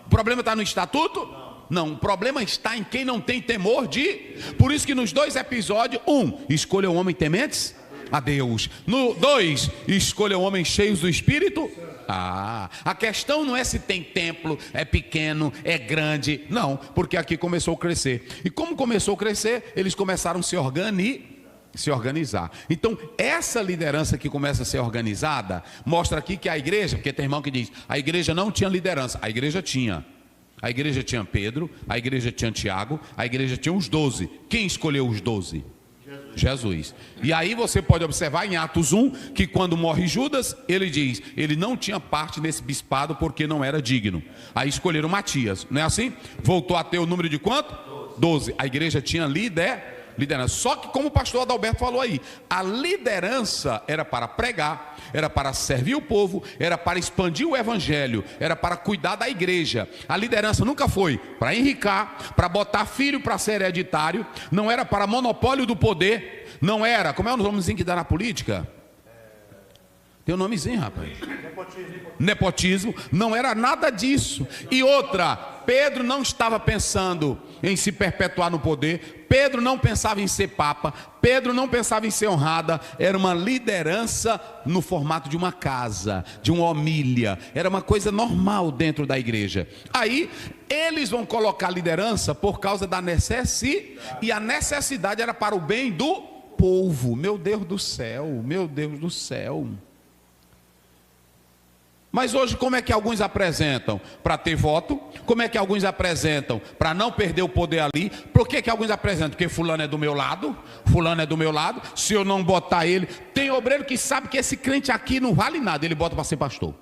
O problema está no estatuto? Não, o problema está em quem não tem temor de... Por isso que nos 2 episódios, 1, escolha um homem tementes a Deus. No 2, escolha um homem cheios do Espírito. A questão não é se tem templo, é pequeno, é grande. Não, porque aqui começou a crescer. E como começou a crescer, eles começaram a se organizar. Então essa liderança que começa a ser organizada mostra aqui que a igreja, porque tem irmão que diz: a igreja não tinha liderança. A igreja tinha. A igreja tinha Pedro, a igreja tinha Tiago, a igreja tinha os 12. Quem escolheu os 12? Jesus. E aí você pode observar em Atos 1, que quando morre Judas, ele diz, ele não tinha parte nesse bispado porque não era digno. Aí escolheram Matias, não é assim? Voltou a ter o número de quanto? 12. A igreja tinha liderança. Só que, como o pastor Adalberto falou aí, a liderança era para pregar, era para servir o povo, era para expandir o evangelho, era para cuidar da igreja. A liderança nunca foi para enricar, para botar filho para ser hereditário, não era para monopólio do poder, não era, como é o nomezinho que dá na política? Tem um nomezinho, rapaz. Nepotismo. Não era nada disso. E outra, Pedro não estava pensando em se perpetuar no poder. Pedro não pensava em ser papa. Pedro não pensava em ser honrada. Era uma liderança no formato de uma casa, de uma homília. Era uma coisa normal dentro da igreja. Aí eles vão colocar a liderança por causa da necessidade. E a necessidade era para o bem do povo. Meu Deus do céu, meu Deus do céu. Mas hoje como é que alguns apresentam? Para ter voto. Como é que alguns apresentam? Para não perder o poder ali. Por que alguns apresentam? Porque fulano é do meu lado. Fulano é do meu lado. Se eu não botar ele... Tem obreiro que sabe que esse crente aqui não vale nada. Ele bota para ser pastor.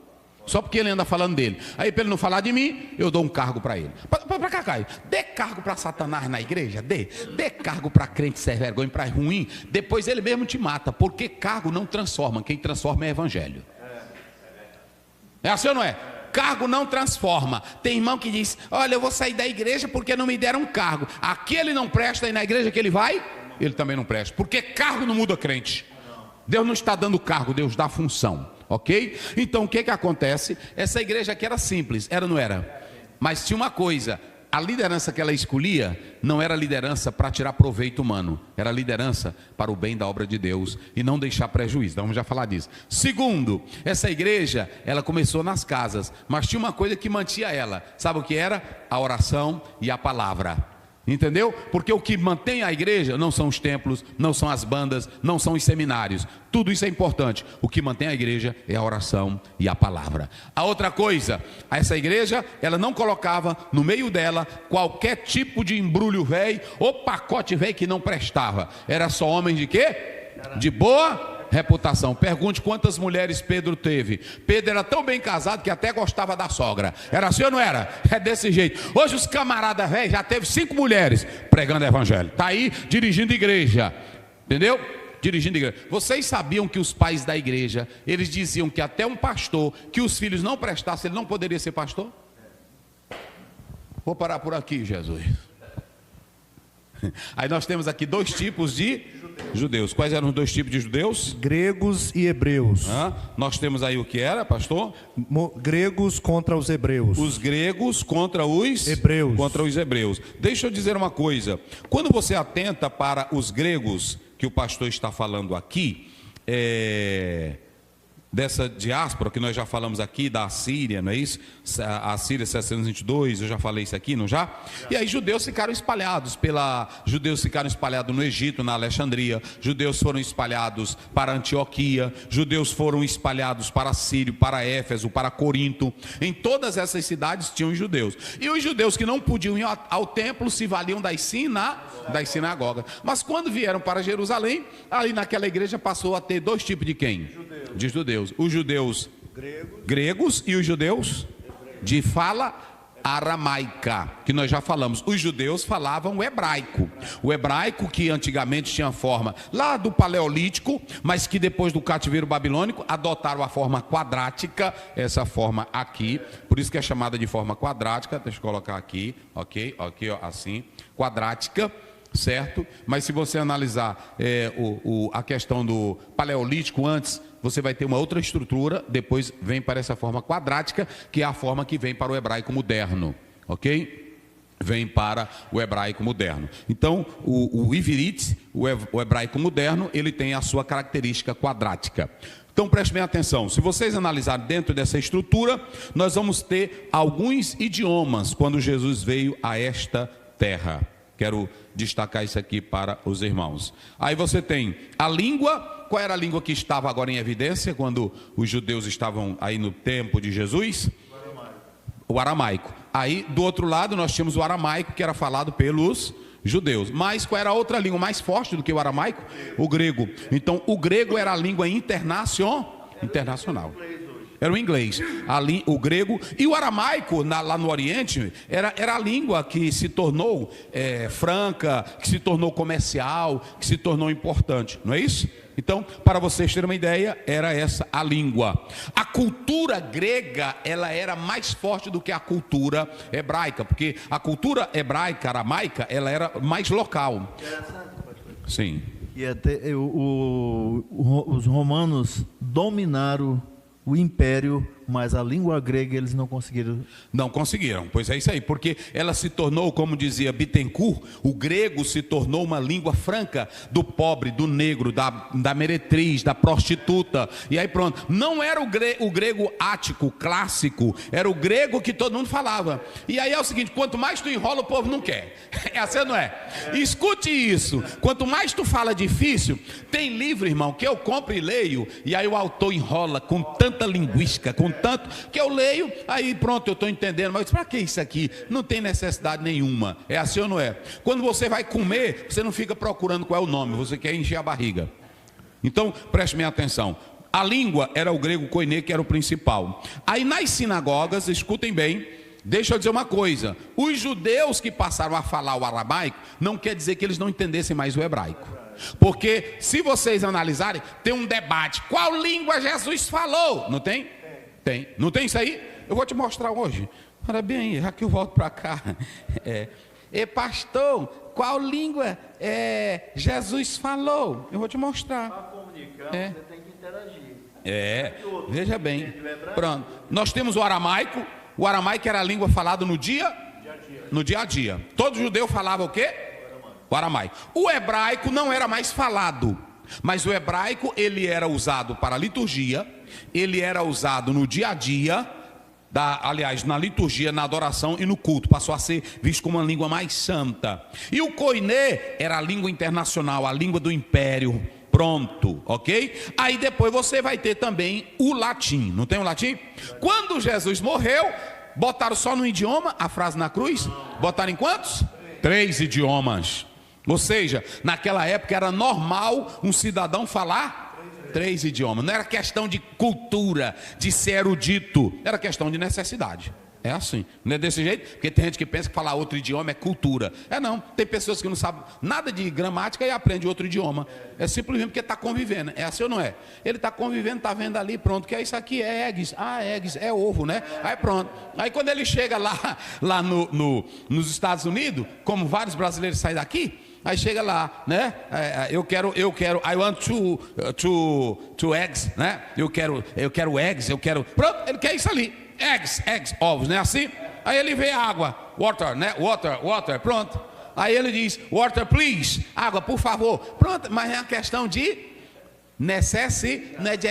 Só porque ele anda falando dele. Aí para ele não falar de mim, eu dou um cargo para ele. Para cá, Caio. Dê cargo para Satanás na igreja. Dê cargo para crente ser vergonha, para ruim. Depois ele mesmo te mata. Porque cargo não transforma. Quem transforma é evangelho. É assim ou não é? Cargo não transforma. Tem irmão que diz, olha, eu vou sair da igreja porque não me deram cargo. Aqui ele não presta e na igreja que ele vai, ele também não presta. Porque cargo não muda crente. Deus não está dando cargo, Deus dá função. Ok? Então o que acontece? Essa igreja aqui era simples, era ou não era? Mas tinha uma coisa, a liderança que ela escolhia não era liderança para tirar proveito humano, era liderança para o bem da obra de Deus e não deixar prejuízo. Então, vamos já falar disso. Segundo, essa igreja, ela começou nas casas, mas tinha uma coisa que mantinha ela. Sabe o que era? A oração e a palavra. Entendeu? Porque o que mantém a igreja não são os templos, não são as bandas, não são os seminários. Tudo isso é importante. O que mantém a igreja é a oração e a palavra. A outra coisa, essa igreja, ela não colocava no meio dela qualquer tipo de embrulho velho ou pacote velho que não prestava. Era só homens de quê? De boa reputação. Pergunte quantas mulheres Pedro teve. Pedro era tão bem casado que até gostava da sogra. Era assim ou não era? É desse jeito. Hoje os camaradas velhos já teve 5 mulheres pregando evangelho. Está aí dirigindo igreja. Entendeu? Dirigindo igreja. Vocês sabiam que os pais da igreja, eles diziam que até um pastor, que os filhos não prestassem, ele não poderia ser pastor? Vou parar por aqui, Jesus. Aí nós temos aqui 2 tipos de judeus. Quais eram os 2 tipos de judeus? Gregos e hebreus. Nós temos aí o que era, pastor? Gregos contra os hebreus. Os gregos contra os hebreus. Contra os hebreus. Deixa eu dizer uma coisa. Quando você atenta para os gregos que o pastor está falando aqui, dessa diáspora que nós já falamos aqui, da Assíria, não é isso? A Assíria 722, eu já falei isso aqui, não já? E aí judeus ficaram espalhados no Egito, na Alexandria, judeus foram espalhados para Antioquia, judeus foram espalhados para Sírio, para Éfeso, para Corinto. Em todas essas cidades tinham judeus. E os judeus que não podiam ir ao templo se valiam das sinagogas. Mas quando vieram para Jerusalém, ali naquela igreja passou a ter 2 tipos de quem? De judeus. Os judeus gregos e os judeus de fala aramaica, que nós já falamos. Os judeus falavam o hebraico que antigamente tinha forma lá do Paleolítico, mas que depois do cativeiro babilônico adotaram a forma quadrática, essa forma aqui, por isso que é chamada de forma quadrática. Deixa eu colocar aqui, ok, ó, assim, quadrática, certo? Mas se você analisar a questão do Paleolítico antes, você vai ter uma outra estrutura, depois vem para essa forma quadrática, que é a forma que vem para o hebraico moderno, ok? Vem para o hebraico moderno. Então, o Ivirite, o hebraico moderno, ele tem a sua característica quadrática. Então, preste bem atenção. Se vocês analisarem dentro dessa estrutura, nós vamos ter alguns idiomas quando Jesus veio a esta terra. Quero destacar isso aqui para os irmãos. Aí você tem a língua. Qual era a língua que estava agora em evidência quando os judeus estavam aí no tempo de Jesus? O aramaico. Aí, do outro lado, nós tínhamos o aramaico, que era falado pelos judeus. Mas qual era a outra língua mais forte do que o aramaico? O grego. Então, o grego era a língua internacional. Era o inglês, o grego e o aramaico lá no Oriente era a língua que se tornou franca, que se tornou comercial, que se tornou importante, não é isso? Então, para vocês terem uma ideia, era essa a língua. A cultura grega, ela era mais forte do que a cultura hebraica, porque a cultura hebraica, aramaica, ela era mais local. Sim. E até os romanos dominaram o império, mas a língua grega eles não conseguiram. Não conseguiram, pois é isso aí, porque ela se tornou, como dizia Bittencourt, o grego se tornou uma língua franca do pobre, do negro, da meretriz, da prostituta, e aí pronto. Não era o grego ático, clássico, era o grego que todo mundo falava. E aí é o seguinte, quanto mais tu enrola, o povo não quer. É assim, não é? Escute isso, quanto mais tu fala difícil, tem livro, irmão, que eu compro e leio, e aí o autor enrola com tanta linguística, com tanto que eu leio, aí pronto, eu estou entendendo, mas para que isso aqui? Não tem necessidade nenhuma. É assim ou não é? Quando você vai comer, você não fica procurando qual é o nome, você quer encher a barriga. Então, preste minha atenção. A língua era o grego koiné, que era o principal. Aí nas sinagogas, escutem bem, deixa eu dizer uma coisa, os judeus que passaram a falar o aramaico, não quer dizer que eles não entendessem mais o hebraico. Porque se vocês analisarem, tem um debate, qual língua Jesus falou? Não tem? Tem. Não tem isso aí? Eu vou te mostrar hoje. Olha bem, já que eu volto para cá. Pastor, qual língua Jesus falou? Eu vou te mostrar. Para comunicar, você tem que interagir. Veja bem. Pronto. Nós temos o aramaico. O aramaico era a língua falada no dia a dia. Todo judeu falava o quê? O aramaico. O hebraico não era mais falado, mas o hebraico ele era usado para a liturgia, ele era usado no dia a dia, aliás, na liturgia, na adoração e no culto, passou a ser visto como uma língua mais santa. E o koiné era a língua internacional, a língua do império. Pronto, ok? Aí depois você vai ter também o latim, não tem o latim? Quando Jesus morreu, botaram só no idioma a frase na cruz? Botaram em quantos? 3 idiomas. Ou seja, naquela época era normal um cidadão falar 3 idiomas. Não era questão de cultura, de ser erudito, era questão de necessidade. É assim, não é desse jeito? Porque tem gente que pensa que falar outro idioma é cultura. Não, tem pessoas que não sabem nada de gramática e aprendem outro idioma. É simplesmente porque está convivendo. É assim ou não é? Ele está convivendo, está vendo ali, pronto, que é isso aqui, é eggs. Eggs, é ovo, né? Aí pronto. Aí quando ele chega lá nos Estados Unidos, como vários brasileiros saem daqui, aí chega lá, né? Eu quero, I want two eggs, né? Eu quero eggs, pronto, ele quer isso ali. Eggs, ovos, né? Assim. Aí ele vê água, water, né? Water, pronto. Aí ele diz, water please, água por favor. Pronto, mas é uma questão de necessidade, não é de,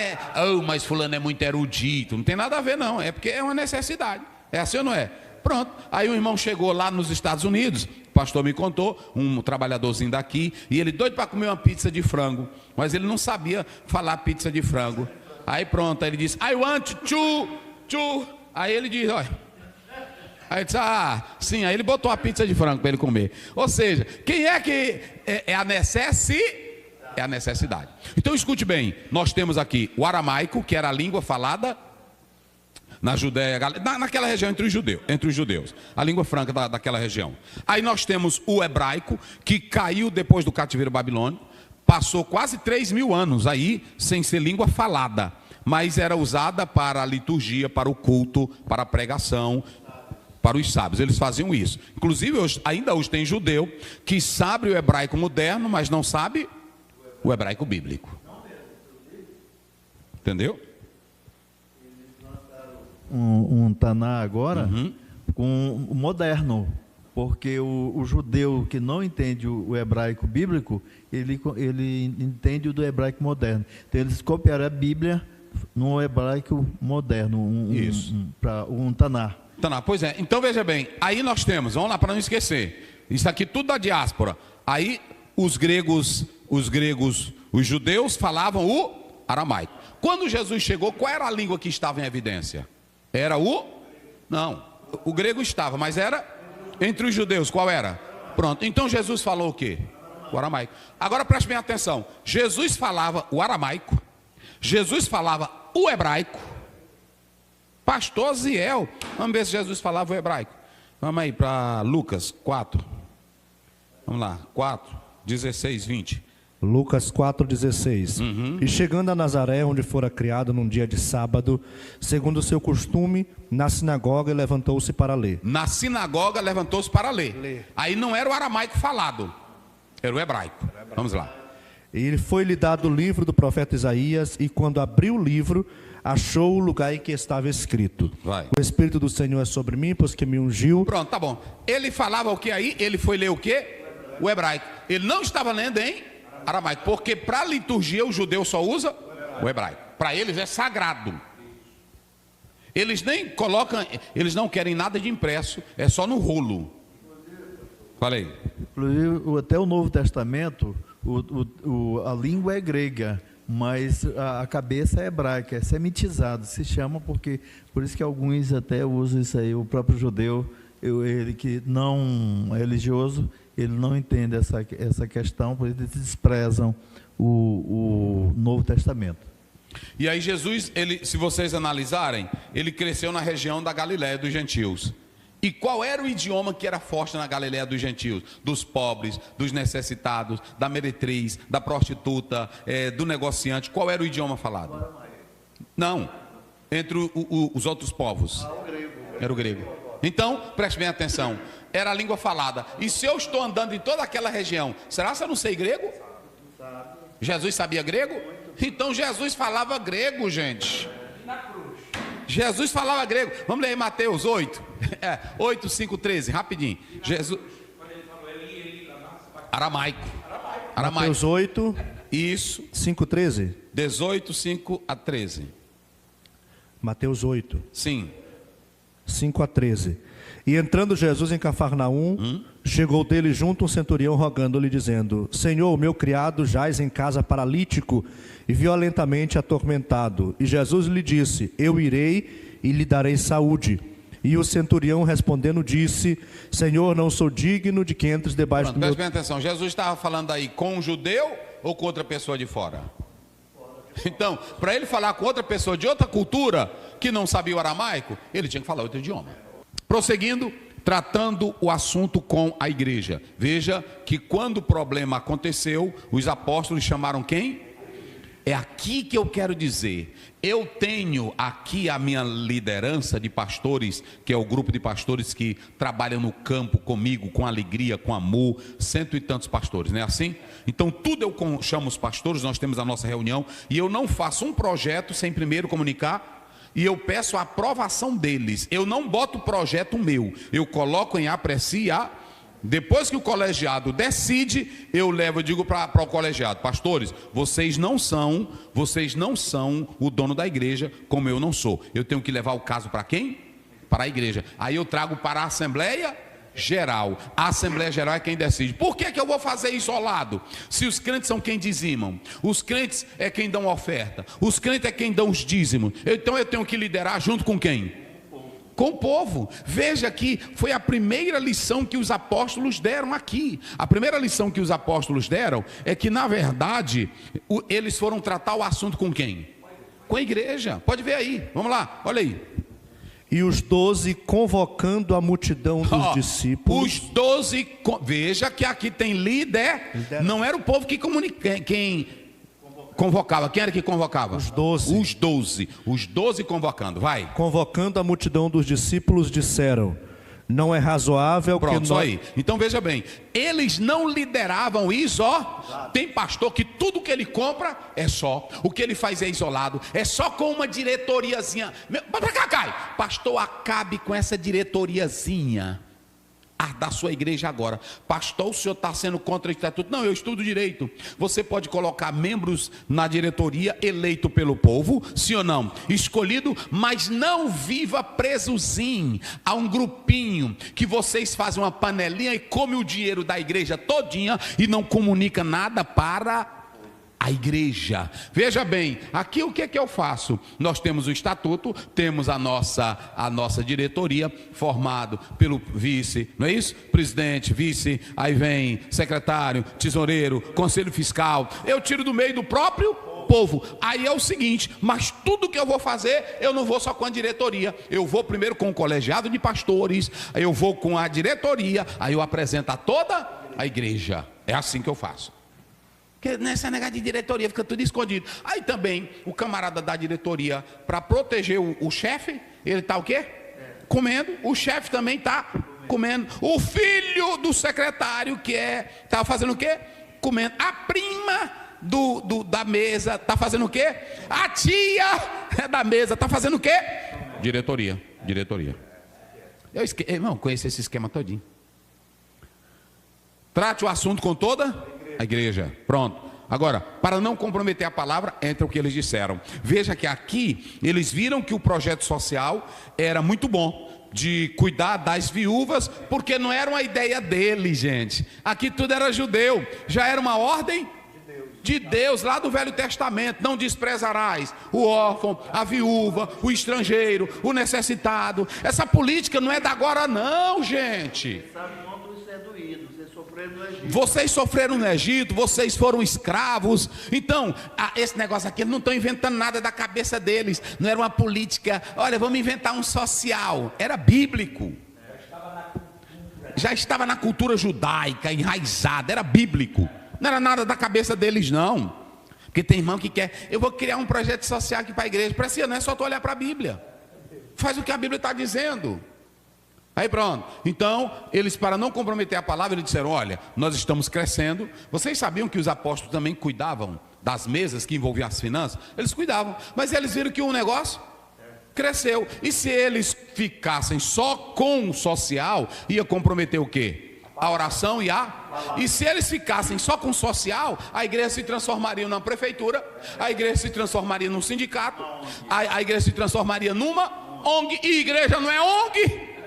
mas fulano é muito erudito. Não tem nada a ver não, é porque é uma necessidade. É assim ou não é? Pronto, aí o irmão chegou lá nos Estados Unidos, o pastor me contou, um trabalhadorzinho daqui, e ele doido para comer uma pizza de frango, mas ele não sabia falar pizza de frango. Aí pronto, aí ele disse, I want two. Aí ele diz, olha, aí disse, sim, aí ele botou a pizza de frango para ele comer. Ou seja, quem é que é a necessidade. Então escute bem, nós temos aqui o aramaico, que era a língua falada na Judéia, naquela região entre os judeus, a língua franca daquela região. Aí nós temos o hebraico, que caiu depois do cativeiro babilônico, passou quase 3.000 anos aí sem ser língua falada, mas era usada para a liturgia, para o culto, para a pregação, para os sábios. Eles faziam isso. Inclusive ainda hoje tem judeu que sabe o hebraico moderno, mas não sabe o hebraico bíblico. Entendeu? Um Taná agora com o moderno, porque o judeu que não entende o hebraico bíblico, ele entende o do hebraico moderno. Então eles copiaram a Bíblia no hebraico moderno, um Taná. Pois é, então veja bem, aí nós temos, vamos lá para não esquecer, isso aqui tudo da diáspora. Aí os judeus falavam o aramaico. Quando Jesus chegou, qual era a língua que estava em evidência? Era não, O grego estava, mas era entre os judeus. Qual era? Pronto. Então Jesus falou o quê? O aramaico. Agora preste bem atenção. Jesus falava o aramaico. Jesus falava o hebraico. Pastor Ziel. Vamos ver se Jesus falava o hebraico. Vamos aí para Lucas 4. Vamos lá. 4, 16, 20. Lucas 4,16. E chegando a Nazaré, onde fora criado num dia de sábado, segundo o seu costume, na sinagoga levantou-se para ler. Na sinagoga levantou-se para ler. Aí não era o aramaico falado, era o hebraico. Vamos lá. E foi-lhe dado o livro do profeta Isaías, e quando abriu o livro, achou o lugar em que estava escrito: Vai. O Espírito do Senhor é sobre mim, pois que me ungiu. Pronto, tá bom. Ele falava o que aí? Ele foi ler o que? O hebraico. Ele não estava lendo em aramaico, porque para a liturgia o judeu só usa o hebraico. Para eles é sagrado. Eles nem colocam, eles não querem nada de impresso, é só no rolo. Falei. Inclusive, até o Novo Testamento, a língua é grega, mas a cabeça é hebraica, é semitizado, se chama porque, por isso que alguns até usam isso aí, o próprio judeu, ele que não é religioso, ele não entende essa questão, por isso eles desprezam o Novo Testamento. E aí Jesus, se vocês analisarem, ele cresceu na região da Galiléia dos gentios. E qual era o idioma que era forte na Galiléia dos gentios? Dos pobres, dos necessitados, da meretriz, da prostituta, do negociante. Qual era o idioma falado? Não, entre os outros povos. Era o grego. Então, preste bem atenção, era a língua falada. E se eu estou andando em toda aquela região, será que eu não sei grego? Jesus sabia grego? Então Jesus falava grego, gente. Jesus falava grego. Vamos ler Mateus 8. 8, 5, 13, rapidinho. Jesus. Aramaico. Mateus 8. Isso. 5, 13. 18, 5 a 13. Mateus 8. Sim. 5 a 13. E entrando Jesus em Cafarnaum, chegou dele junto um centurião rogando-lhe, dizendo: Senhor, o meu criado jaz em casa paralítico e violentamente atormentado. E Jesus lhe disse: Eu irei e lhe darei saúde. E o centurião respondendo disse: Senhor, não sou digno de que entres debaixo do meu... Preste bem atenção, Jesus estava falando aí com um judeu ou com outra pessoa de fora? Então, para ele falar com outra pessoa de outra cultura, que não sabia o aramaico, ele tinha que falar outro idioma. Prosseguindo, tratando o assunto com a igreja. Veja que quando o problema aconteceu, os apóstolos chamaram quem? É aqui que eu quero dizer. Eu tenho aqui a minha liderança de pastores, que é o grupo de pastores que trabalham no campo comigo, com alegria, com amor, 100 e tantos pastores, não é assim? Então tudo eu chamo os pastores, nós temos a nossa reunião, e eu não faço um projeto sem primeiro comunicar, e eu peço a aprovação deles. Eu não boto projeto meu, eu coloco em apreciar. Depois que o colegiado decide, eu levo, eu digo para o colegiado: pastores, vocês não são o dono da igreja, como eu não sou. Eu tenho que levar o caso para quem? Para a igreja. Aí eu trago para a Assembleia Geral. A Assembleia Geral é quem decide. Por que eu vou fazer isolado? Se os crentes são quem dizimam, os crentes é quem dão oferta, os crentes é quem dão os dízimos. Então eu tenho que liderar junto com quem? Com o povo. Veja que foi a primeira lição que os apóstolos deram aqui. A primeira lição que os apóstolos deram é que, na verdade, eles foram tratar o assunto com quem? Com a igreja. Pode ver aí, vamos lá, olha aí. E os 12 convocando a multidão dos discípulos. Os 12, veja que aqui tem líder. Não era o povo que quem convocava. Quem era que convocava? Os 12. Os 12 convocando, vai. Convocando a multidão dos discípulos, disseram: não é razoável. Pronto, que só aí. Então veja bem, eles não lideravam isso, ó. Tem pastor que tudo que ele compra é só, o que ele faz é isolado, é só com uma diretoriazinha. Pra cá, Caio. Pastor, acabe com essa diretoriazinha da sua igreja agora. Pastor, o senhor está sendo contra o estatuto? Não, eu estudo direito. Você pode colocar membros na diretoria eleito pelo povo, sim ou não? Escolhido, mas não viva presozinho a um grupinho que vocês fazem uma panelinha e come o dinheiro da igreja todinha e não comunica nada para a a igreja. Veja bem, aqui o que é que eu faço? Nós temos o estatuto, temos a nossa diretoria, formado pelo vice, não é isso? Presidente, vice, aí vem secretário, tesoureiro, conselho fiscal. Eu tiro do meio do próprio povo. Aí é o seguinte, mas tudo que eu vou fazer, eu não vou só com a diretoria, eu vou primeiro com o colegiado de pastores, aí eu vou com a diretoria, aí eu apresento a toda a igreja. É assim que eu faço. Porque nessa negócio de diretoria fica tudo escondido. Aí também o camarada da diretoria, para proteger o chefe, ele está o quê? Comendo. O chefe também está comendo. O filho do secretário que está fazendo o quê? Comendo. A prima da mesa está fazendo o quê? A tia da mesa está fazendo o quê? Diretoria. Irmão, conheço esse esquema todinho. Trate o assunto com toda a igreja. Pronto. Agora, para não comprometer a palavra, entra o que eles disseram. Veja que aqui eles viram que o projeto social era muito bom, de cuidar das viúvas, porque não era uma ideia deles, gente. Aqui tudo era judeu, já era uma ordem de Deus lá do Velho Testamento. Não desprezarás o órfão, a viúva, o estrangeiro, o necessitado. Essa política não é da agora não, gente. Vocês sofreram no Egito, vocês foram escravos. Então, esse negócio aqui, eles não estão inventando nada da cabeça deles. Não era uma política, olha, vamos inventar um social. Era bíblico. Já estava na cultura judaica, enraizada, era bíblico. Não era nada da cabeça deles, não. Porque tem irmão que quer, eu vou criar um projeto social aqui para a igreja. Precisa, não é só tu olhar para a Bíblia. Faz o que a Bíblia está dizendo. Aí pronto. Então, eles, para não comprometer a palavra, eles disseram, olha, nós estamos crescendo. Vocês sabiam que os apóstolos também cuidavam das mesas que envolviam as finanças? Eles cuidavam. Mas eles viram que o negócio cresceu. E se eles ficassem só com o social, ia comprometer o quê? A oração e se eles ficassem só com social, a igreja se transformaria numa prefeitura, a igreja se transformaria num sindicato, a igreja se transformaria numa ONG, e igreja não é ONG.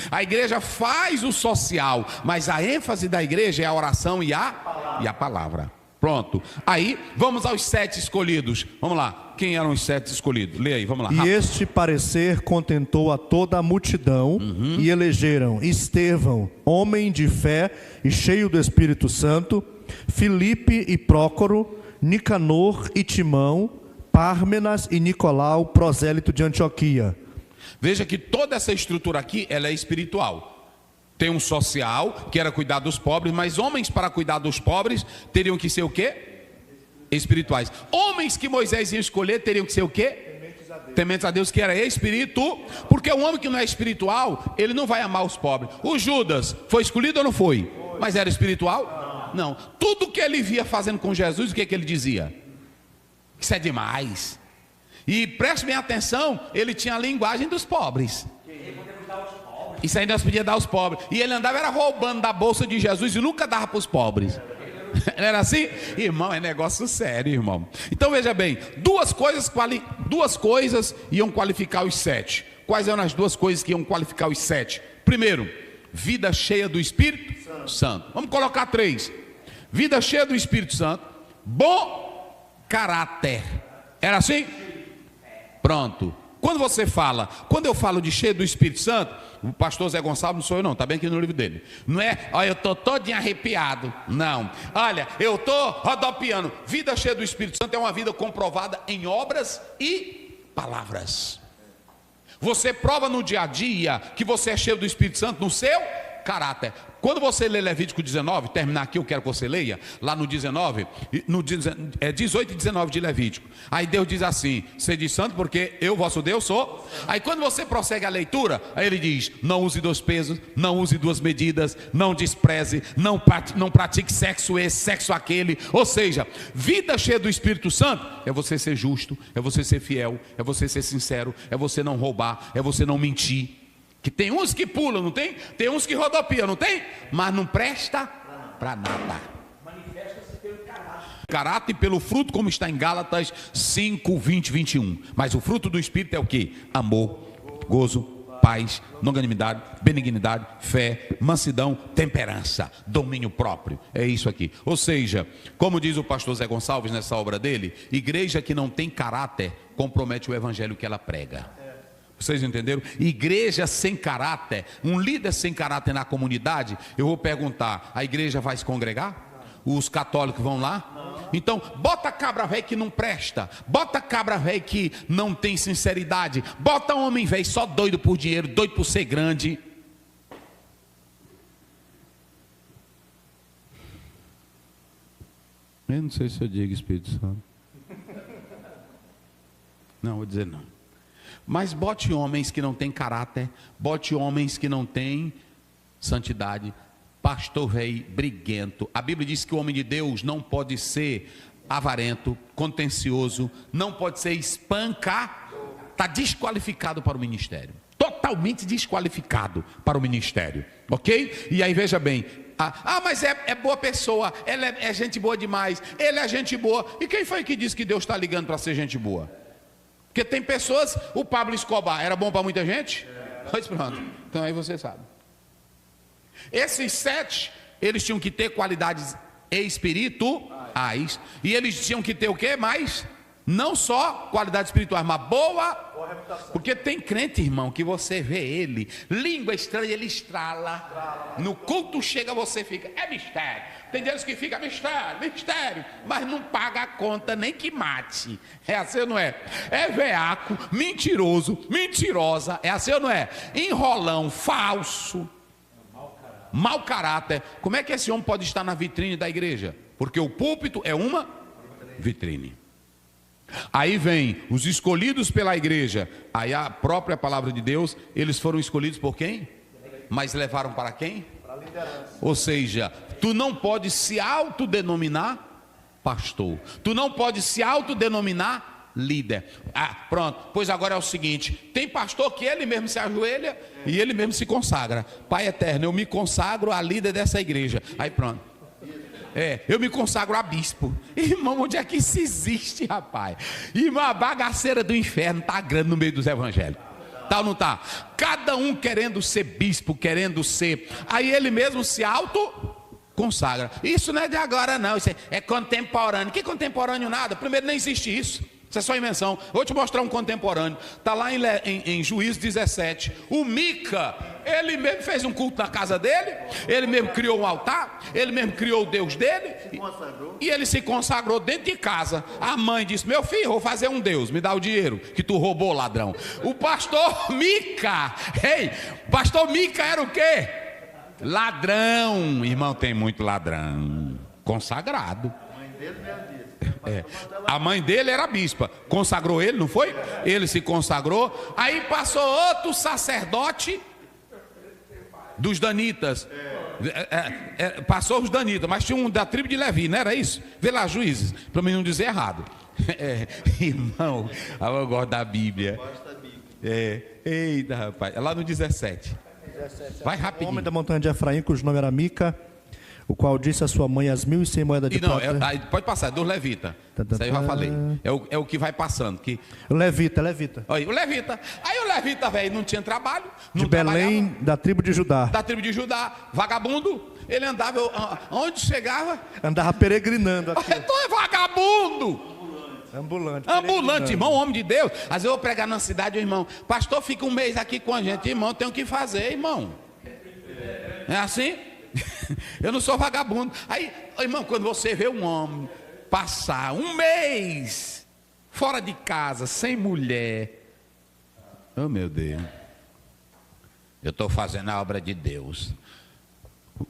A igreja faz o social, mas a ênfase da igreja é a oração e a palavra. Pronto. Aí, vamos aos 7 escolhidos. Vamos lá. Quem eram os 7 escolhidos? Lê aí, vamos lá. E este parecer contentou a toda a multidão, e elegeram Estevão, homem de fé e cheio do Espírito Santo, Filipe e Prócoro, Nicanor e Timão, Pármenas e Nicolau, prosélito de Antioquia. Veja que toda essa estrutura aqui, ela é espiritual. Tem um social, que era cuidar dos pobres, mas homens para cuidar dos pobres teriam que ser o quê? Espirituais. Homens que Moisés ia escolher teriam que ser o quê? Tementes a Deus, que era espírito. Porque um homem que não é espiritual, ele não vai amar os pobres. O Judas foi escolhido ou não foi? Mas era espiritual? Não. Tudo que ele via fazendo com Jesus, o que ele dizia? Isso é demais. E preste bem atenção, ele tinha a linguagem dos pobres. Isso aí nós podíamos dar aos pobres. E ele andava era roubando da bolsa de Jesus e nunca dava para os pobres. Era assim? Irmão, é negócio sério, irmão. Então veja bem, duas coisas iam qualificar os 7. Quais eram as 2 coisas que iam qualificar os 7? Primeiro, vida cheia do Espírito Santo. Vamos colocar 3. Vida cheia do Espírito Santo, bom caráter. Era assim? Pronto. Quando eu falo de cheio do Espírito Santo, o pastor Zé Gonçalves não sou eu não, está bem aqui no livro dele. Não é, olha, eu estou todinho arrepiado. Não. Olha, eu estou rodopiando. Vida cheia do Espírito Santo é uma vida comprovada em obras e palavras. Você prova no dia a dia que você é cheio do Espírito Santo no seu caráter. Quando você lê Levítico 19, terminar aqui, eu quero que você leia, lá no 19, 18 e 19 de Levítico. Aí Deus diz assim, sede santo porque eu, vosso Deus, sou. Aí quando você prossegue a leitura, aí ele diz, não use 2 pesos, não use 2 medidas, não despreze, não pratique sexo esse, sexo aquele. Ou seja, vida cheia do Espírito Santo, é você ser justo, é você ser fiel, é você ser sincero, é você não roubar, é você não mentir. Que tem uns que pulam, não tem? Tem uns que rodopiam, não tem? Mas não presta para nada. Manifesta-se pelo caráter e pelo fruto, como está em Gálatas 5, 20, 21. Mas o fruto do Espírito é o quê? Amor, gozo, paz, longanimidade, benignidade, fé, mansidão, temperança, domínio próprio. É isso aqui. Ou seja, como diz o pastor Zé Gonçalves nessa obra dele, igreja que não tem caráter compromete o evangelho que ela prega. Vocês entenderam? Igreja sem caráter, um líder sem caráter na comunidade, eu vou perguntar, a igreja vai se congregar? Os católicos vão lá? Então, bota cabra velho que não presta, bota cabra velho que não tem sinceridade, bota homem velho só doido por dinheiro, doido por ser grande. Eu não sei se eu digo Espírito Santo. Não, vou dizer não. Mas bote homens que não têm caráter, bote homens que não têm santidade, pastor velho briguento. A Bíblia diz que o homem de Deus não pode ser avarento, contencioso, não pode ser está desqualificado para o ministério, totalmente desqualificado para o ministério, ok? E aí veja bem, mas é boa pessoa, ela é gente boa demais, ele é gente boa, e quem foi que disse que Deus está ligando para ser gente boa? Porque tem pessoas, o Pablo Escobar era bom para muita gente? Pois pronto, então aí você sabe. Esses 7, eles tinham que ter qualidades espirituais. E eles tinham que ter o que mais? Não só qualidades espirituais, mas boa. Porque tem crente, irmão, que você vê ele, língua estranha, ele estrala. No culto chega, você fica, é mistério. Tem deles que fica mistério, mas não paga a conta nem que mate. É assim ou não é? É veaco, mentiroso, mentirosa. É assim ou não é? Enrolão, falso. Mau caráter. Como é que esse homem pode estar na vitrine da igreja? Porque o púlpito é uma vitrine. Aí vem os escolhidos pela igreja. Aí a própria palavra de Deus, eles foram escolhidos por quem? Mas levaram para quem? Para a liderança. Ou seja, tu não pode se autodenominar pastor. Tu não pode se autodenominar líder. Pronto, pois agora é o seguinte, tem pastor que ele mesmo se ajoelha e ele mesmo se consagra. Pai eterno, eu me consagro a líder dessa igreja. Aí pronto. Eu me consagro a bispo. Irmão, onde é que isso existe, rapaz? Irmão, a bagaceira do inferno está grande no meio dos evangélicos. Tá ou não tá? Cada um querendo ser bispo, querendo ser. Aí ele mesmo se consagra. Isso não é de agora não, isso é contemporâneo. Que contemporâneo nada? Primeiro, nem existe isso. Isso é só invenção. Vou te mostrar um contemporâneo. Está lá em Juízes 17. O Mica, ele mesmo fez um culto na casa dele. Ele mesmo criou um altar. Ele mesmo criou o Deus dele. E ele se consagrou dentro de casa. A mãe disse, meu filho, vou fazer um Deus. Me dá o dinheiro que tu roubou, ladrão. O pastor Mica. Pastor Mica era o quê? Ladrão. Irmão, tem muito ladrão. Consagrado. A mãe dele mesmo. A mãe dele era bispa, consagrou ele, não foi? Ele se consagrou. Aí passou outro sacerdote dos danitas. Passou os danitas, mas tinha um da tribo de Levi, não era isso? Vê lá, Juízes, para mim não dizer errado. Irmão, eu gosto da Bíblia. Eita, rapaz, é lá no 17. Vai rapidinho. O homem da montanha de Efraim, cujo nome era Mica, o qual disse a sua mãe as 1.100 moedas de prata. Pode passar, dos levitas. Isso aí eu já falei. É o que vai passando. Levita. Aí, o levita. Aí o levita, velho, não tinha trabalho. De Belém, da tribo de Judá. Da tribo de Judá. Vagabundo. Ele andava, onde chegava? Andava peregrinando aqui. Tu é vagabundo. Ambulante, irmão, homem de Deus. Às vezes eu vou pregar numa cidade, irmão. Pastor, fica um mês aqui com a gente. Irmão, tem o que fazer, irmão. É assim? Eu não sou vagabundo. Aí, irmão, quando você vê um homem passar um mês fora de casa, sem mulher, oh meu Deus, eu estou fazendo a obra de Deus.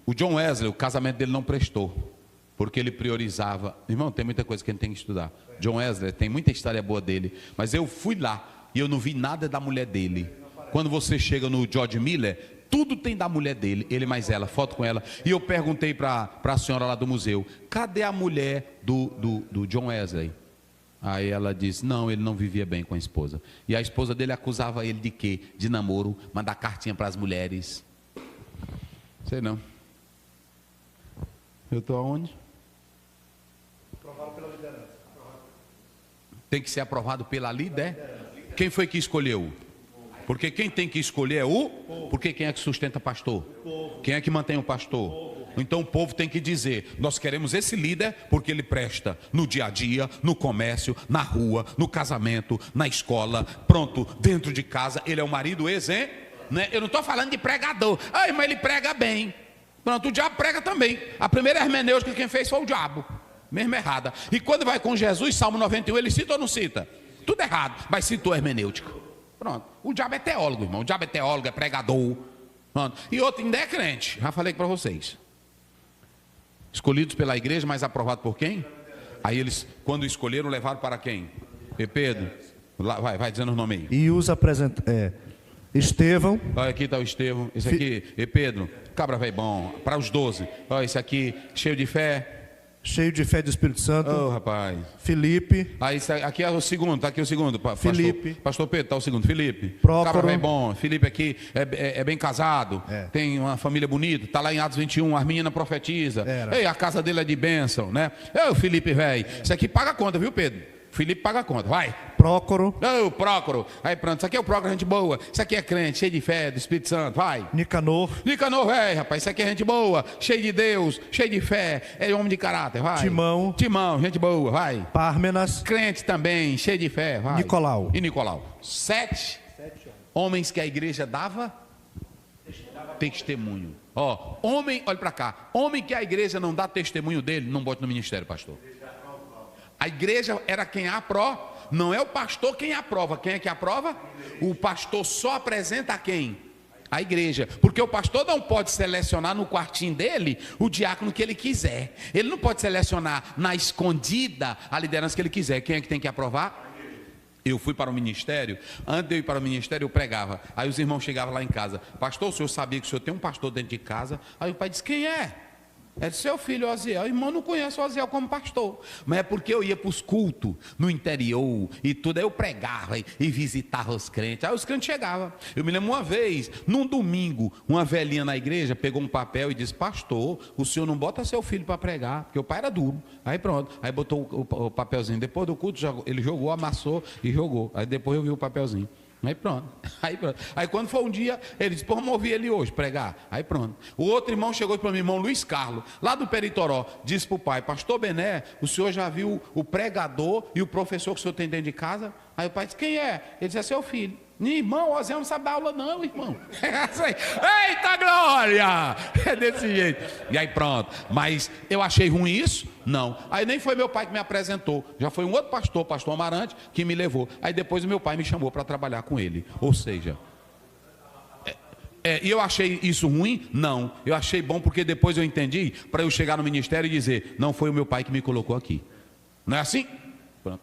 O John Wesley, o casamento dele não prestou, porque ele priorizava. Irmão, tem muita coisa que a gente tem que estudar. John Wesley, tem muita história boa dele, mas eu fui lá e eu não vi nada da mulher dele. Quando você chega no George Miller, tudo tem da mulher dele, ele mais ela, foto com ela. E eu perguntei para a senhora lá do museu, cadê a mulher do John Wesley? Aí ela disse, não, ele não vivia bem com a esposa. E a esposa dele acusava ele de quê? De namoro, mandar cartinha para as mulheres. Sei não. Eu estou aonde? Aprovado pela liderança. Tem que ser aprovado pela líder? Quem foi que escolheu? Porque quem tem que escolher é o... Porque quem é que sustenta pastor? Quem é que mantém o pastor? Então o povo tem que dizer, nós queremos esse líder porque ele presta no dia a dia, no comércio, na rua, no casamento, na escola, pronto, dentro de casa, ele é o marido né? Eu não estou falando de pregador, ai, mas ele prega bem. Pronto, o diabo prega também. A primeira hermenêutica quem fez foi o diabo, mesmo errada. E quando vai com Jesus, Salmo 91, ele cita ou não cita? Tudo errado, mas citou a hermenêutica. Pronto, o diabo é teólogo, irmão, o diabo é teólogo, é pregador. Pronto. E outro ainda é crente, já falei para vocês. Escolhidos pela igreja, mas aprovados por quem? Aí eles, quando escolheram, levaram para quem? Pedro, lá, vai dizendo o nome aí. E os apresenta... Estevão. Olha, aqui está o Estevão. Esse aqui, Pedro, cabra velho bom. Para os 12. Olha, esse aqui, cheio de fé. Cheio de fé do Espírito Santo. Oh, rapaz. Felipe. Aí, aqui é o segundo, está aqui o segundo. Felipe. Pastor Pedro, está o segundo. Felipe. Prócoro. Cabra velho bom. Felipe aqui é bem casado. Tem uma família bonita. Está lá em Atos 21, as meninas profetizam. Ei, a casa dele é de bênção, né? Ei, o Felipe, velho. Isso aqui paga a conta, viu, Pedro? Felipe paga a conta, vai. Prócoro. O Prócoro. Aí pronto, isso aqui é o Prócoro, gente boa. Isso aqui é crente, cheio de fé, do Espírito Santo, vai. Nicanor, velho, rapaz, isso aqui é gente boa, cheio de Deus, cheio de fé, é homem de caráter, vai. Timão, gente boa, vai. Pármenas, crente também, cheio de fé, vai. Nicolau. E Nicolau. 7 homens que a igreja dava testemunho. Homem, olha para cá, homem que a igreja não dá testemunho dele, não bote no ministério, pastor. A igreja era quem aprova, não é o pastor quem aprova. Quem é que aprova? O pastor só apresenta a quem? A igreja. Porque o pastor não pode selecionar no quartinho dele o diácono que ele quiser. Ele não pode selecionar na escondida a liderança que ele quiser. Quem é que tem que aprovar? Eu fui para o ministério, antes de eu ir para o ministério eu pregava. Aí os irmãos chegavam lá em casa: pastor, o senhor sabia que o senhor tem um pastor dentro de casa? Aí o pai disse: quem é? É do seu filho, Oziel. O irmão não conhece o Oziel como pastor. Mas é porque eu ia para os cultos no interior e tudo. Aí eu pregava e visitava os crentes. Aí os crentes chegavam. Eu me lembro uma vez, num domingo, uma velhinha na igreja pegou um papel e disse: pastor, o senhor não bota seu filho para pregar, porque o pai era duro. Aí pronto. Aí botou o papelzinho. Depois do culto, ele jogou, amassou e jogou. Aí depois eu vi o papelzinho. Aí pronto. Aí quando foi um dia, ele disse: vamos ouvir ele hoje pregar. Aí pronto. O outro irmão chegou para o meu irmão Luiz Carlos, lá do Peritoró, disse para o pai: pastor Bené, o senhor já viu o pregador e o professor que o senhor tem dentro de casa? Aí o pai disse: quem é? Ele disse: é seu filho. Irmão, o Zé não sabe dar aula não, irmão. Eita glória! É desse jeito. E aí pronto. Mas eu achei ruim isso? Não. Aí nem foi meu pai que me apresentou. Já foi um outro pastor, pastor Amarante, que me levou. Aí depois o meu pai me chamou para trabalhar com ele. Ou seja... E eu achei isso ruim? Não. Eu achei bom porque depois eu entendi, para eu chegar no ministério e dizer: não foi o meu pai que me colocou aqui. Não é assim?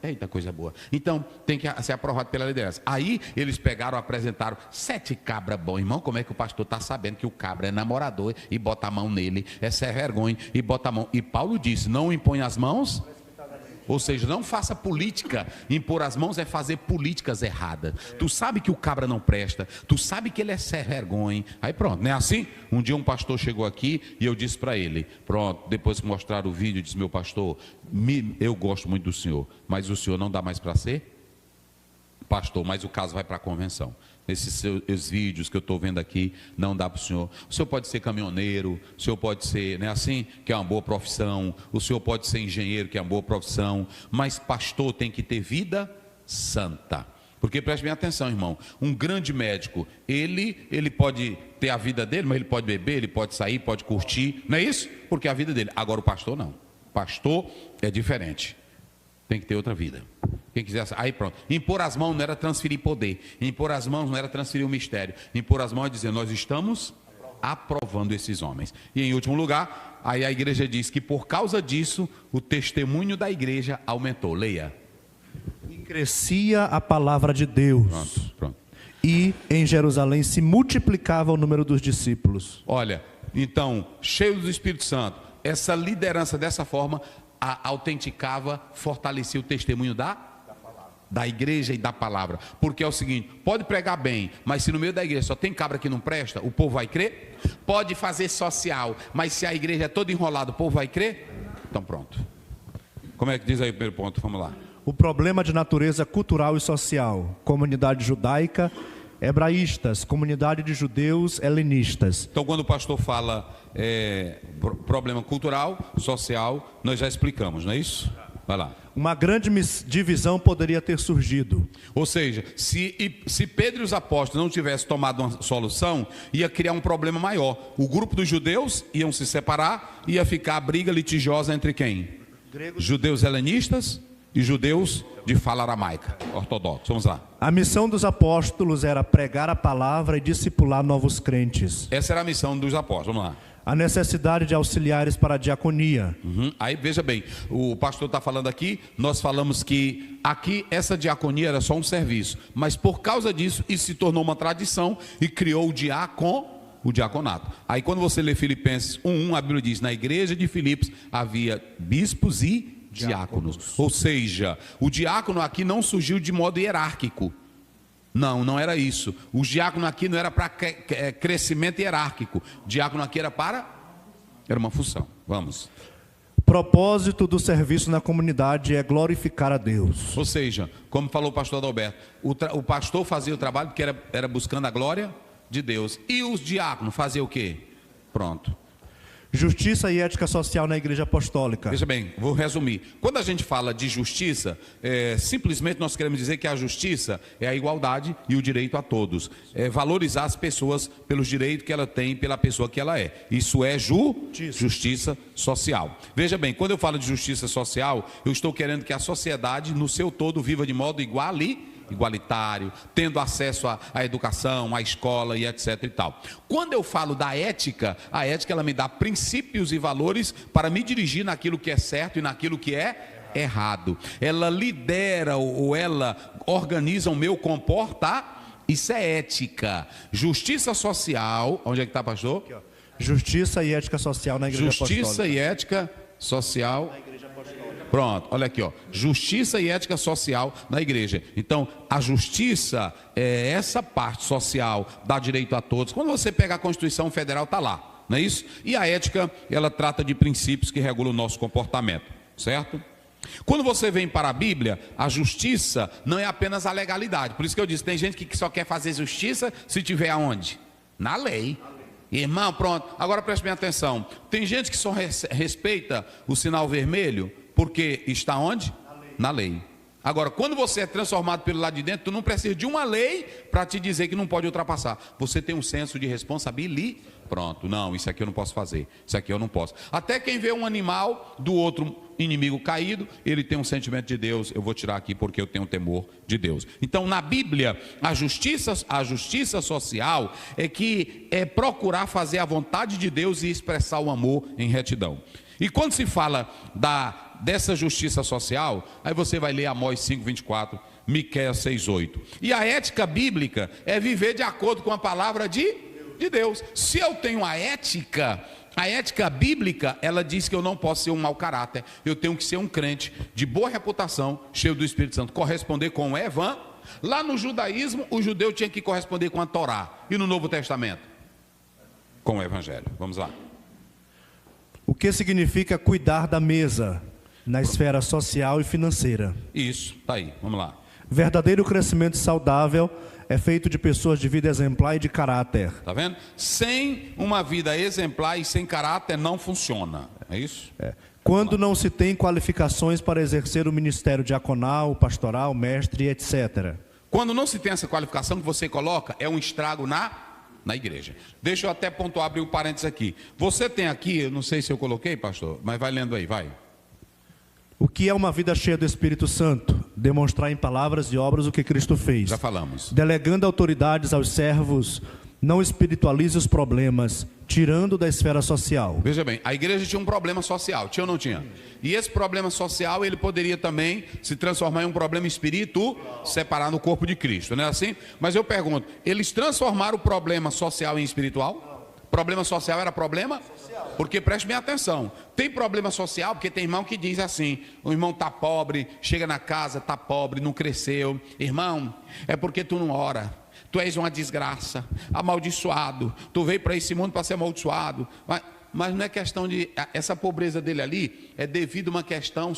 Eita, coisa boa. Então tem que ser aprovado pela liderança. Aí eles pegaram, apresentaram 7 cabras bom. Irmão, como é que o pastor está sabendo que o cabra é namorador e bota a mão nele? É sem vergonha e bota a mão. E Paulo disse: não impõe as mãos. Ou seja, não faça política. Impor as mãos é fazer políticas erradas. Tu sabe que o cabra não presta, tu sabe que ele é sem vergonha. Aí pronto, não é assim? Um dia um pastor chegou aqui e eu disse para ele, pronto, depois que mostraram o vídeo, disse: meu pastor, eu gosto muito do senhor, mas o senhor não dá mais para ser pastor, mas o caso vai para a convenção. Esses seus vídeos que eu estou vendo aqui, não dá para o senhor. O senhor pode ser caminhoneiro, o senhor pode ser, não é assim? Que é uma boa profissão. O senhor pode ser engenheiro, que é uma boa profissão. Mas pastor tem que ter vida santa. Porque preste bem atenção, irmão. Um grande médico, ele pode ter a vida dele, mas ele pode beber, ele pode sair, pode curtir. Não é isso? Porque é a vida dele. Agora o pastor não. Pastor é diferente. Tem que ter outra vida. Quem quiser, aí pronto. Impor as mãos não era transferir poder. Impor as mãos não era transferir o mistério. Impor as mãos é dizer: nós estamos aprovando esses homens. E em último lugar, aí a igreja diz que por causa disso, o testemunho da igreja aumentou. Leia. E crescia a palavra de Deus. Pronto. E em Jerusalém se multiplicava o número dos discípulos. Olha, então, cheio do Espírito Santo, essa liderança dessa forma autenticava, fortalecia o testemunho da igreja e da palavra. Porque é o seguinte: pode pregar bem, mas se no meio da igreja só tem cabra que não presta, o povo vai crer? Pode fazer social, mas se a igreja é toda enrolada, o povo vai crer? Então pronto. Como é que diz aí o primeiro ponto? Vamos lá. O problema de natureza cultural e social, comunidade judaica hebraístas, comunidade de judeus helenistas. Então, quando o pastor fala problema cultural, social, nós já explicamos, não é isso? Vai lá. Uma grande divisão poderia ter surgido. Ou seja, se Pedro e os apóstolos não tivessem tomado uma solução, ia criar um problema maior. O grupo dos judeus iam se separar, ia ficar a briga litigiosa entre quem? Judeus helenistas e judeus de fala aramaica, ortodoxos. Vamos lá. A missão dos apóstolos era pregar a palavra e discipular novos crentes. Essa era a missão dos apóstolos. Vamos lá. A necessidade de auxiliares para a diaconia. Aí veja bem, o pastor está falando aqui, nós falamos que aqui essa diaconia era só um serviço, mas por causa disso isso se tornou uma tradição e criou o diaconato. Aí quando você lê Filipenses 1:1, a Bíblia diz: na igreja de Filipos havia bispos e diáconos. Ou seja, o diácono aqui não surgiu de modo hierárquico. Não era isso. O diácono aqui não era para crescimento hierárquico. O diácono aqui era uma função. Vamos. O propósito do serviço na comunidade é glorificar a Deus. Ou seja, como falou o pastor Adalberto, o pastor fazia o trabalho porque era buscando a glória de Deus. E os diáconos faziam o quê? Pronto. Justiça e ética social na Igreja Apostólica. Veja bem, vou resumir. Quando a gente fala de justiça, simplesmente nós queremos dizer que a justiça é a igualdade e o direito a todos. É valorizar as pessoas pelos direitos que ela tem, pela pessoa que ela é. Isso é justiça social. Veja bem, quando eu falo de justiça social, eu estou querendo que a sociedade, no seu todo, viva de modo igualitário, tendo acesso à educação, à escola e etc e tal. Quando eu falo da ética, a ética ela me dá princípios e valores para me dirigir naquilo que é certo e naquilo que é errado. Ela lidera ou ela organiza o meu comportamento. Isso é ética. Justiça social, onde é que está, pastor? Aqui, ó. Justiça e ética social na Igreja Apostólica. Justiça e ética social na Igreja Apostólica. Pronto, olha aqui, ó. Justiça e ética social na igreja. Então, a justiça é essa parte social, dá direito a todos. Quando você pega a Constituição Federal, está lá, não é isso? E a ética, ela trata de princípios que regulam o nosso comportamento, certo? Quando você vem para a Bíblia, a justiça não é apenas a legalidade. Por isso que eu disse, tem gente que só quer fazer justiça se tiver aonde? Na lei. Irmão, pronto. Agora preste bem atenção. Tem gente que só respeita o sinal vermelho porque está onde? Na lei. Agora, quando você é transformado pelo lado de dentro, tu não precisa de uma lei para te dizer que não pode ultrapassar. Você tem um senso de responsabilidade. Pronto, não, isso aqui eu não posso fazer. Isso aqui eu não posso. Até quem vê um animal do outro inimigo caído, ele tem um sentimento de Deus. Eu vou tirar aqui porque eu tenho temor de Deus. Então, na Bíblia, a justiça social é procurar fazer a vontade de Deus e expressar o amor em retidão. E quando se fala dessa justiça social, aí você vai ler Amós 5:24, Miqueias 6:8. E a ética bíblica é viver de acordo com a palavra de Deus. Se eu tenho a ética bíblica, ela diz que eu não posso ser um mau caráter. Eu tenho que ser um crente de boa reputação, cheio do Espírito Santo, corresponder com o evangelho. Lá no judaísmo, o judeu tinha que corresponder com a Torá. E no Novo Testamento? Com o evangelho. Vamos lá. O que significa cuidar da mesa na esfera social e financeira? Isso, tá aí, vamos lá. Verdadeiro crescimento saudável é feito de pessoas de vida exemplar e de caráter. Tá vendo? Sem uma vida exemplar e sem caráter não funciona, é isso? Quando não se tem qualificações para exercer o ministério diaconal, pastoral, mestre, etc. Quando não se tem essa qualificação que você coloca, é um estrago na igreja. Deixa eu até pontuar, abrir um parênteses aqui. Você tem aqui, eu não sei se eu coloquei, pastor, mas vai lendo aí, vai. O que é uma vida cheia do Espírito Santo? Demonstrar em palavras e obras o que Cristo fez. Já falamos. Delegando autoridades aos servos, não espiritualize os problemas, tirando da esfera social. Veja bem, a igreja tinha um problema social, tinha ou não tinha? E esse problema social, ele poderia também se transformar em um problema espiritual, separar no corpo de Cristo, não é assim? Mas eu pergunto, eles transformaram o problema social em espiritual? Problema social era problema? Porque preste bem atenção, tem problema social porque tem irmão que diz assim, o irmão está pobre, chega na casa, está pobre, não cresceu. Irmão, é porque tu não ora, tu és uma desgraça, amaldiçoado, tu veio para esse mundo para ser amaldiçoado. mas não é questão de... Essa pobreza dele ali é devido a uma questão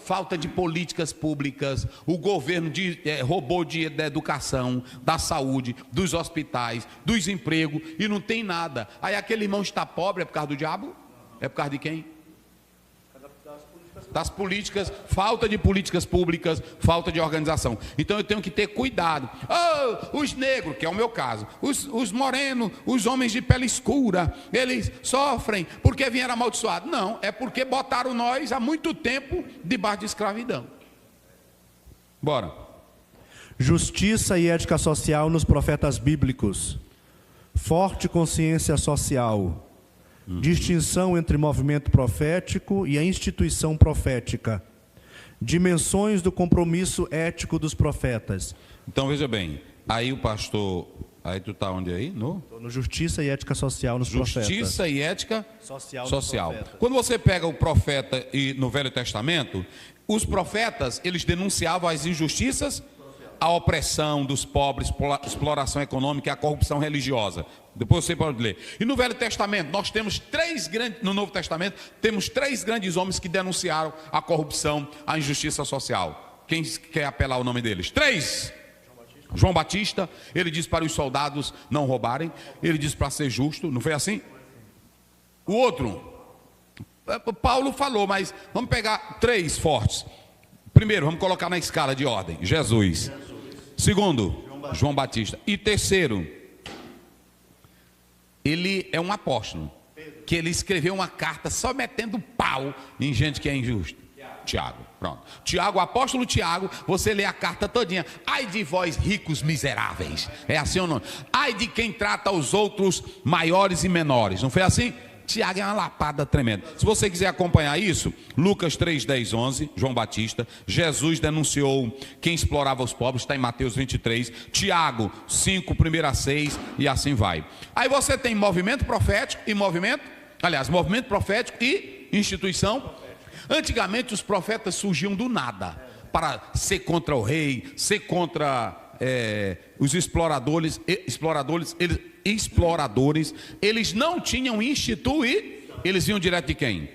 falta de políticas públicas, o governo roubou da educação, da saúde, dos hospitais, dos empregos, e não tem nada. Aí aquele irmão está pobre, é por causa do diabo? É por causa de quem? Das políticas, falta de políticas públicas, falta de organização. Então eu tenho que ter cuidado. Os negros, que é o meu caso, os morenos, os homens de pele escura, eles sofrem porque vieram amaldiçoados. Não, é porque botaram nós há muito tempo debaixo de escravidão. Bora. Justiça e ética social nos profetas bíblicos. Forte consciência social. Distinção entre movimento profético e a instituição profética. Dimensões do compromisso ético dos profetas. Então veja bem, aí o pastor, aí tu está onde aí? No Justiça e ética social nos profetas. Justiça e ética social. Profetas. Quando você pega o profeta e no Velho Testamento, os profetas, eles denunciavam as injustiças, a opressão dos pobres, exploração econômica e a corrupção religiosa. Depois você pode ler. E no Velho Testamento, nós temos no Novo Testamento, temos 3 grandes homens que denunciaram a corrupção, a injustiça social. Quem quer apelar o nome deles? 3. João Batista, ele disse para os soldados não roubarem, ele disse para ser justo, não foi assim? O outro, Paulo falou, mas vamos pegar 3 fortes. Primeiro, vamos colocar na escala de ordem, Jesus. Segundo, João Batista. E terceiro, ele é um apóstolo, que ele escreveu uma carta só metendo pau em gente que é injusta. Tiago, pronto. Tiago, o apóstolo Tiago, você lê a carta todinha. Ai de vós ricos miseráveis. É assim ou não? Ai de quem trata os outros maiores e menores. Não foi assim? Tiago é uma lapada tremenda. Se você quiser acompanhar isso, Lucas 3, 10, 11, João Batista. Jesus denunciou quem explorava os pobres, está em Mateus 23. Tiago 5, 1 a 6 e assim vai. Aí você tem movimento profético e movimento profético e instituição. Antigamente os profetas surgiam do nada, para ser contra o rei, ser contra os exploradores, eles não tinham eles vinham direto de quem?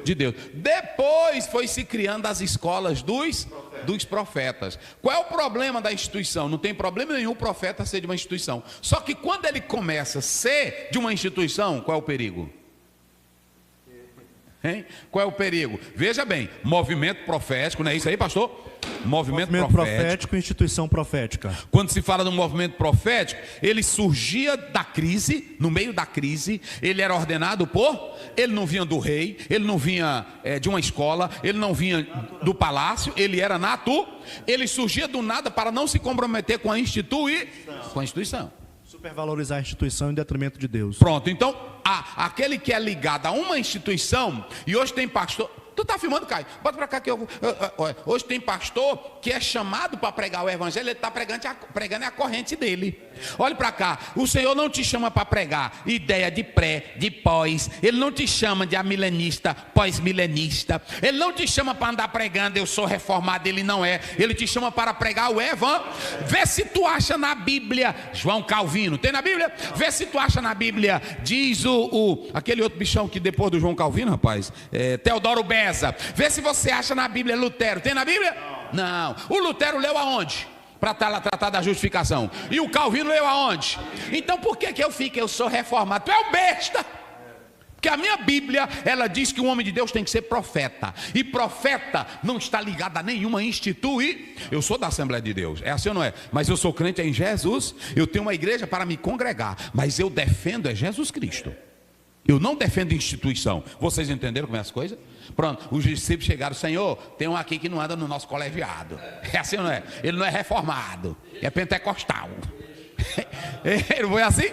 De Deus. Depois foi se criando as escolas dos profetas. Qual é o problema da instituição? Não tem problema nenhum o profeta ser de uma instituição. Só que quando ele começa a ser de uma instituição, qual é o perigo? Hein? Qual é o perigo? Veja bem, movimento profético, não é isso aí, pastor? Movimento profético e instituição profética. Quando se fala do movimento profético, ele surgia da crise, no meio da crise, ele era ordenado ele não vinha do rei, ele não vinha de uma escola, ele não vinha do palácio, ele era ele surgia do nada para não se comprometer com a instituição. Supervalorizar a instituição em detrimento de Deus. Pronto, então, aquele que é ligado a uma instituição, e hoje tem pastor... Tu está filmando, Caio? Bota para cá que hoje tem pastor que é chamado para pregar o evangelho, ele está pregando a corrente dele. Olhe para cá, o Senhor não te chama para pregar ideia de pré, de pós, Ele não te chama de amilenista, pós-milenista, Ele não te chama para andar pregando, eu sou reformado, Ele não é, Ele te chama para pregar o evangelho. Vê se tu acha na Bíblia, João Calvino, tem na Bíblia? Vê se tu acha na Bíblia, diz aquele outro bichão que depois do João Calvino, rapaz, Teodoro Beza. Vê se você acha na Bíblia Lutero. Tem na Bíblia? Não. O Lutero leu aonde? Para tratar da justificação. E o Calvino leu aonde? Então por que eu sou reformado? Tu é um besta. Porque a minha Bíblia, ela diz que o homem de Deus tem que ser profeta. E profeta não está ligado a nenhuma instituição. Eu sou da Assembleia de Deus, é assim ou não é? Mas eu sou crente em Jesus. Eu tenho uma igreja para me congregar. Mas eu defendo Jesus Cristo. Eu não defendo instituição. Vocês entenderam como é as coisas? Pronto, os discípulos chegaram, Senhor, tem um aqui que não anda no nosso colegiado. É assim ou não é? Ele não é reformado, é pentecostal. Ele foi assim?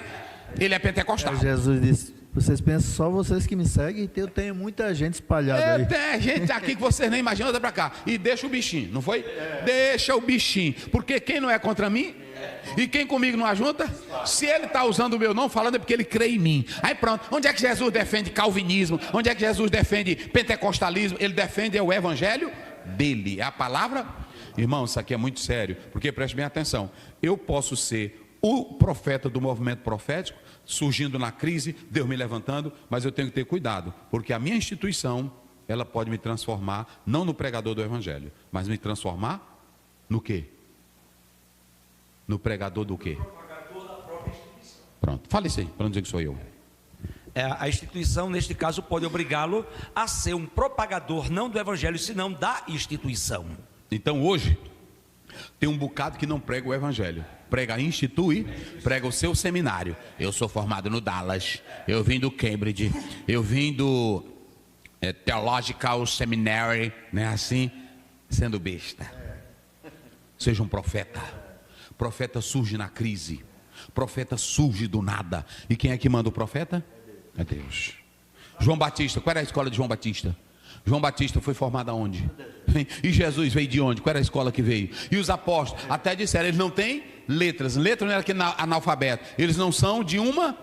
Ele é pentecostal. Jesus disse, vocês pensam só vocês que me seguem, eu tenho muita gente espalhada aí. Tem gente aqui que vocês nem imaginam, olha para cá. E deixa o bichinho, não foi? Deixa o bichinho, porque quem não é contra mim... E quem comigo não ajunta? Se ele está usando o meu nome, falando é porque ele crê em mim. Aí pronto, onde é que Jesus defende calvinismo? Onde é que Jesus defende pentecostalismo? Ele defende o evangelho dele, é a palavra. Irmão, isso aqui é muito sério, porque preste bem atenção. Eu posso ser o profeta do movimento profético, surgindo na crise, Deus me levantando, mas eu tenho que ter cuidado, porque a minha instituição, ela pode me transformar, não no pregador do evangelho, mas me transformar no quê? No pregador do quê? Pronto, fale isso aí, para não dizer que sou eu. A instituição, neste caso, pode obrigá-lo a ser um propagador, não do evangelho, senão da instituição. Então hoje, tem um bocado que não prega o evangelho. Prega institui, prega o seu seminário. Eu sou formado no Dallas, eu vim do Cambridge, eu vim do Theological Seminary, né, assim, sendo besta. Seja um profeta. Profeta surge na crise. Profeta surge do nada. E quem é que manda o profeta? É Deus. João Batista, qual era a escola de João Batista? João Batista foi formado aonde? E Jesus veio de onde? Qual era a escola que veio? E os apóstolos até disseram, eles não têm letras. Letras não era que analfabeto. Eles não são de uma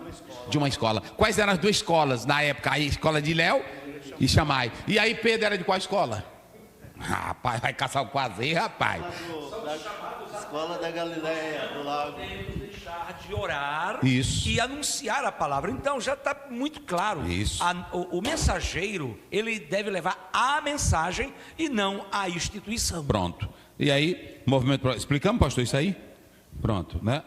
escola. Quais eram as duas escolas na época? A escola de Léo e Chamai. E aí Pedro era de qual escola? Rapaz, vai caçar o quase, rapaz. Escola da Galileia, do lago. Deixar de orar. Isso. E anunciar a palavra. Então já está muito claro. Isso. O mensageiro, ele deve levar a mensagem e não a instituição. Pronto. E aí, movimento. Explicamos, pastor, isso aí? Pronto, né?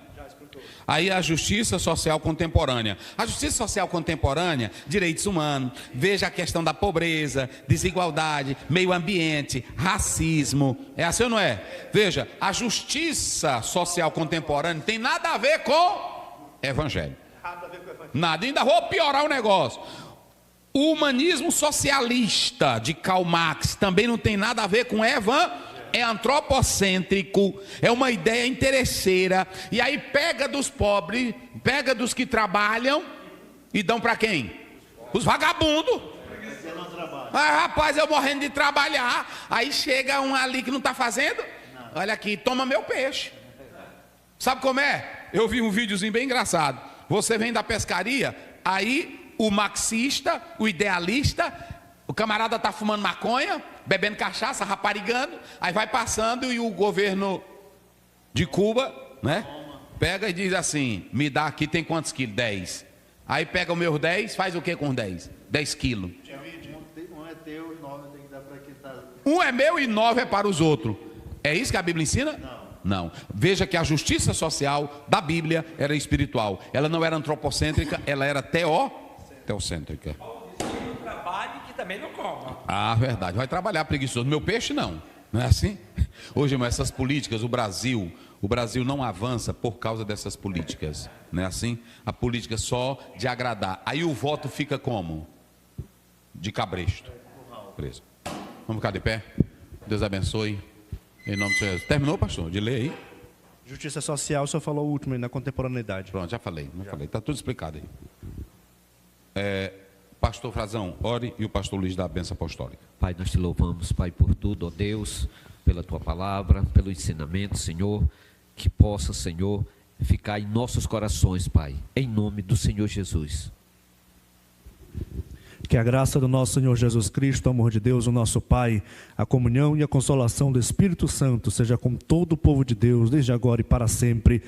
Aí a justiça social contemporânea. A justiça social contemporânea, direitos humanos, veja a questão da pobreza, desigualdade, meio ambiente, racismo. É assim ou não é? Veja, a justiça social contemporânea tem nada a ver com evangelho. Nada, ainda vou piorar o negócio. O humanismo socialista de Karl Marx também não tem nada a ver com evangelho. É antropocêntrico, é uma ideia interesseira, e aí pega dos pobres, pega dos que trabalham e dão para quem? Os vagabundos. Rapaz, eu morrendo de trabalhar, aí chega um ali que não está fazendo, olha aqui, toma meu peixe. Sabe como é? Eu vi um videozinho bem engraçado. Você vem da pescaria, aí o marxista, o idealista, o camarada está fumando maconha, bebendo cachaça, raparigando, aí vai passando e o governo de Cuba, né, pega e diz assim, me dá aqui, tem quantos quilos? 10. Aí pega os meus 10, faz o que com 10? 10 quilos. Um é teu e 9 tem que dar para quem está... Um é meu e 9 é para os outros. É isso que a Bíblia ensina? Não. Veja que a justiça social da Bíblia era espiritual. Ela não era antropocêntrica, ela era teocêntrica. Também não coma. Verdade, vai trabalhar preguiçoso. Meu peixe não é assim? Hoje, irmão, essas políticas, o Brasil não avança por causa dessas políticas, não é assim? A política só de agradar, aí o voto fica como? De cabresto, preso. Vamos ficar de pé? Deus abençoe, em nome de Jesus. Terminou, pastor? De ler aí? Justiça social, o senhor falou o último aí, na contemporaneidade. Pronto, já falei, está tudo explicado aí. Pastor Frazão, ore e o pastor Luiz dá a bênção apostólica. Pai, nós te louvamos, Pai, por tudo, ó Deus, pela tua palavra, pelo ensinamento, Senhor, que possa, Senhor, ficar em nossos corações, Pai, em nome do Senhor Jesus. Que a graça do nosso Senhor Jesus Cristo, o amor de Deus, o nosso Pai, a comunhão e a consolação do Espírito Santo seja com todo o povo de Deus, desde agora e para sempre.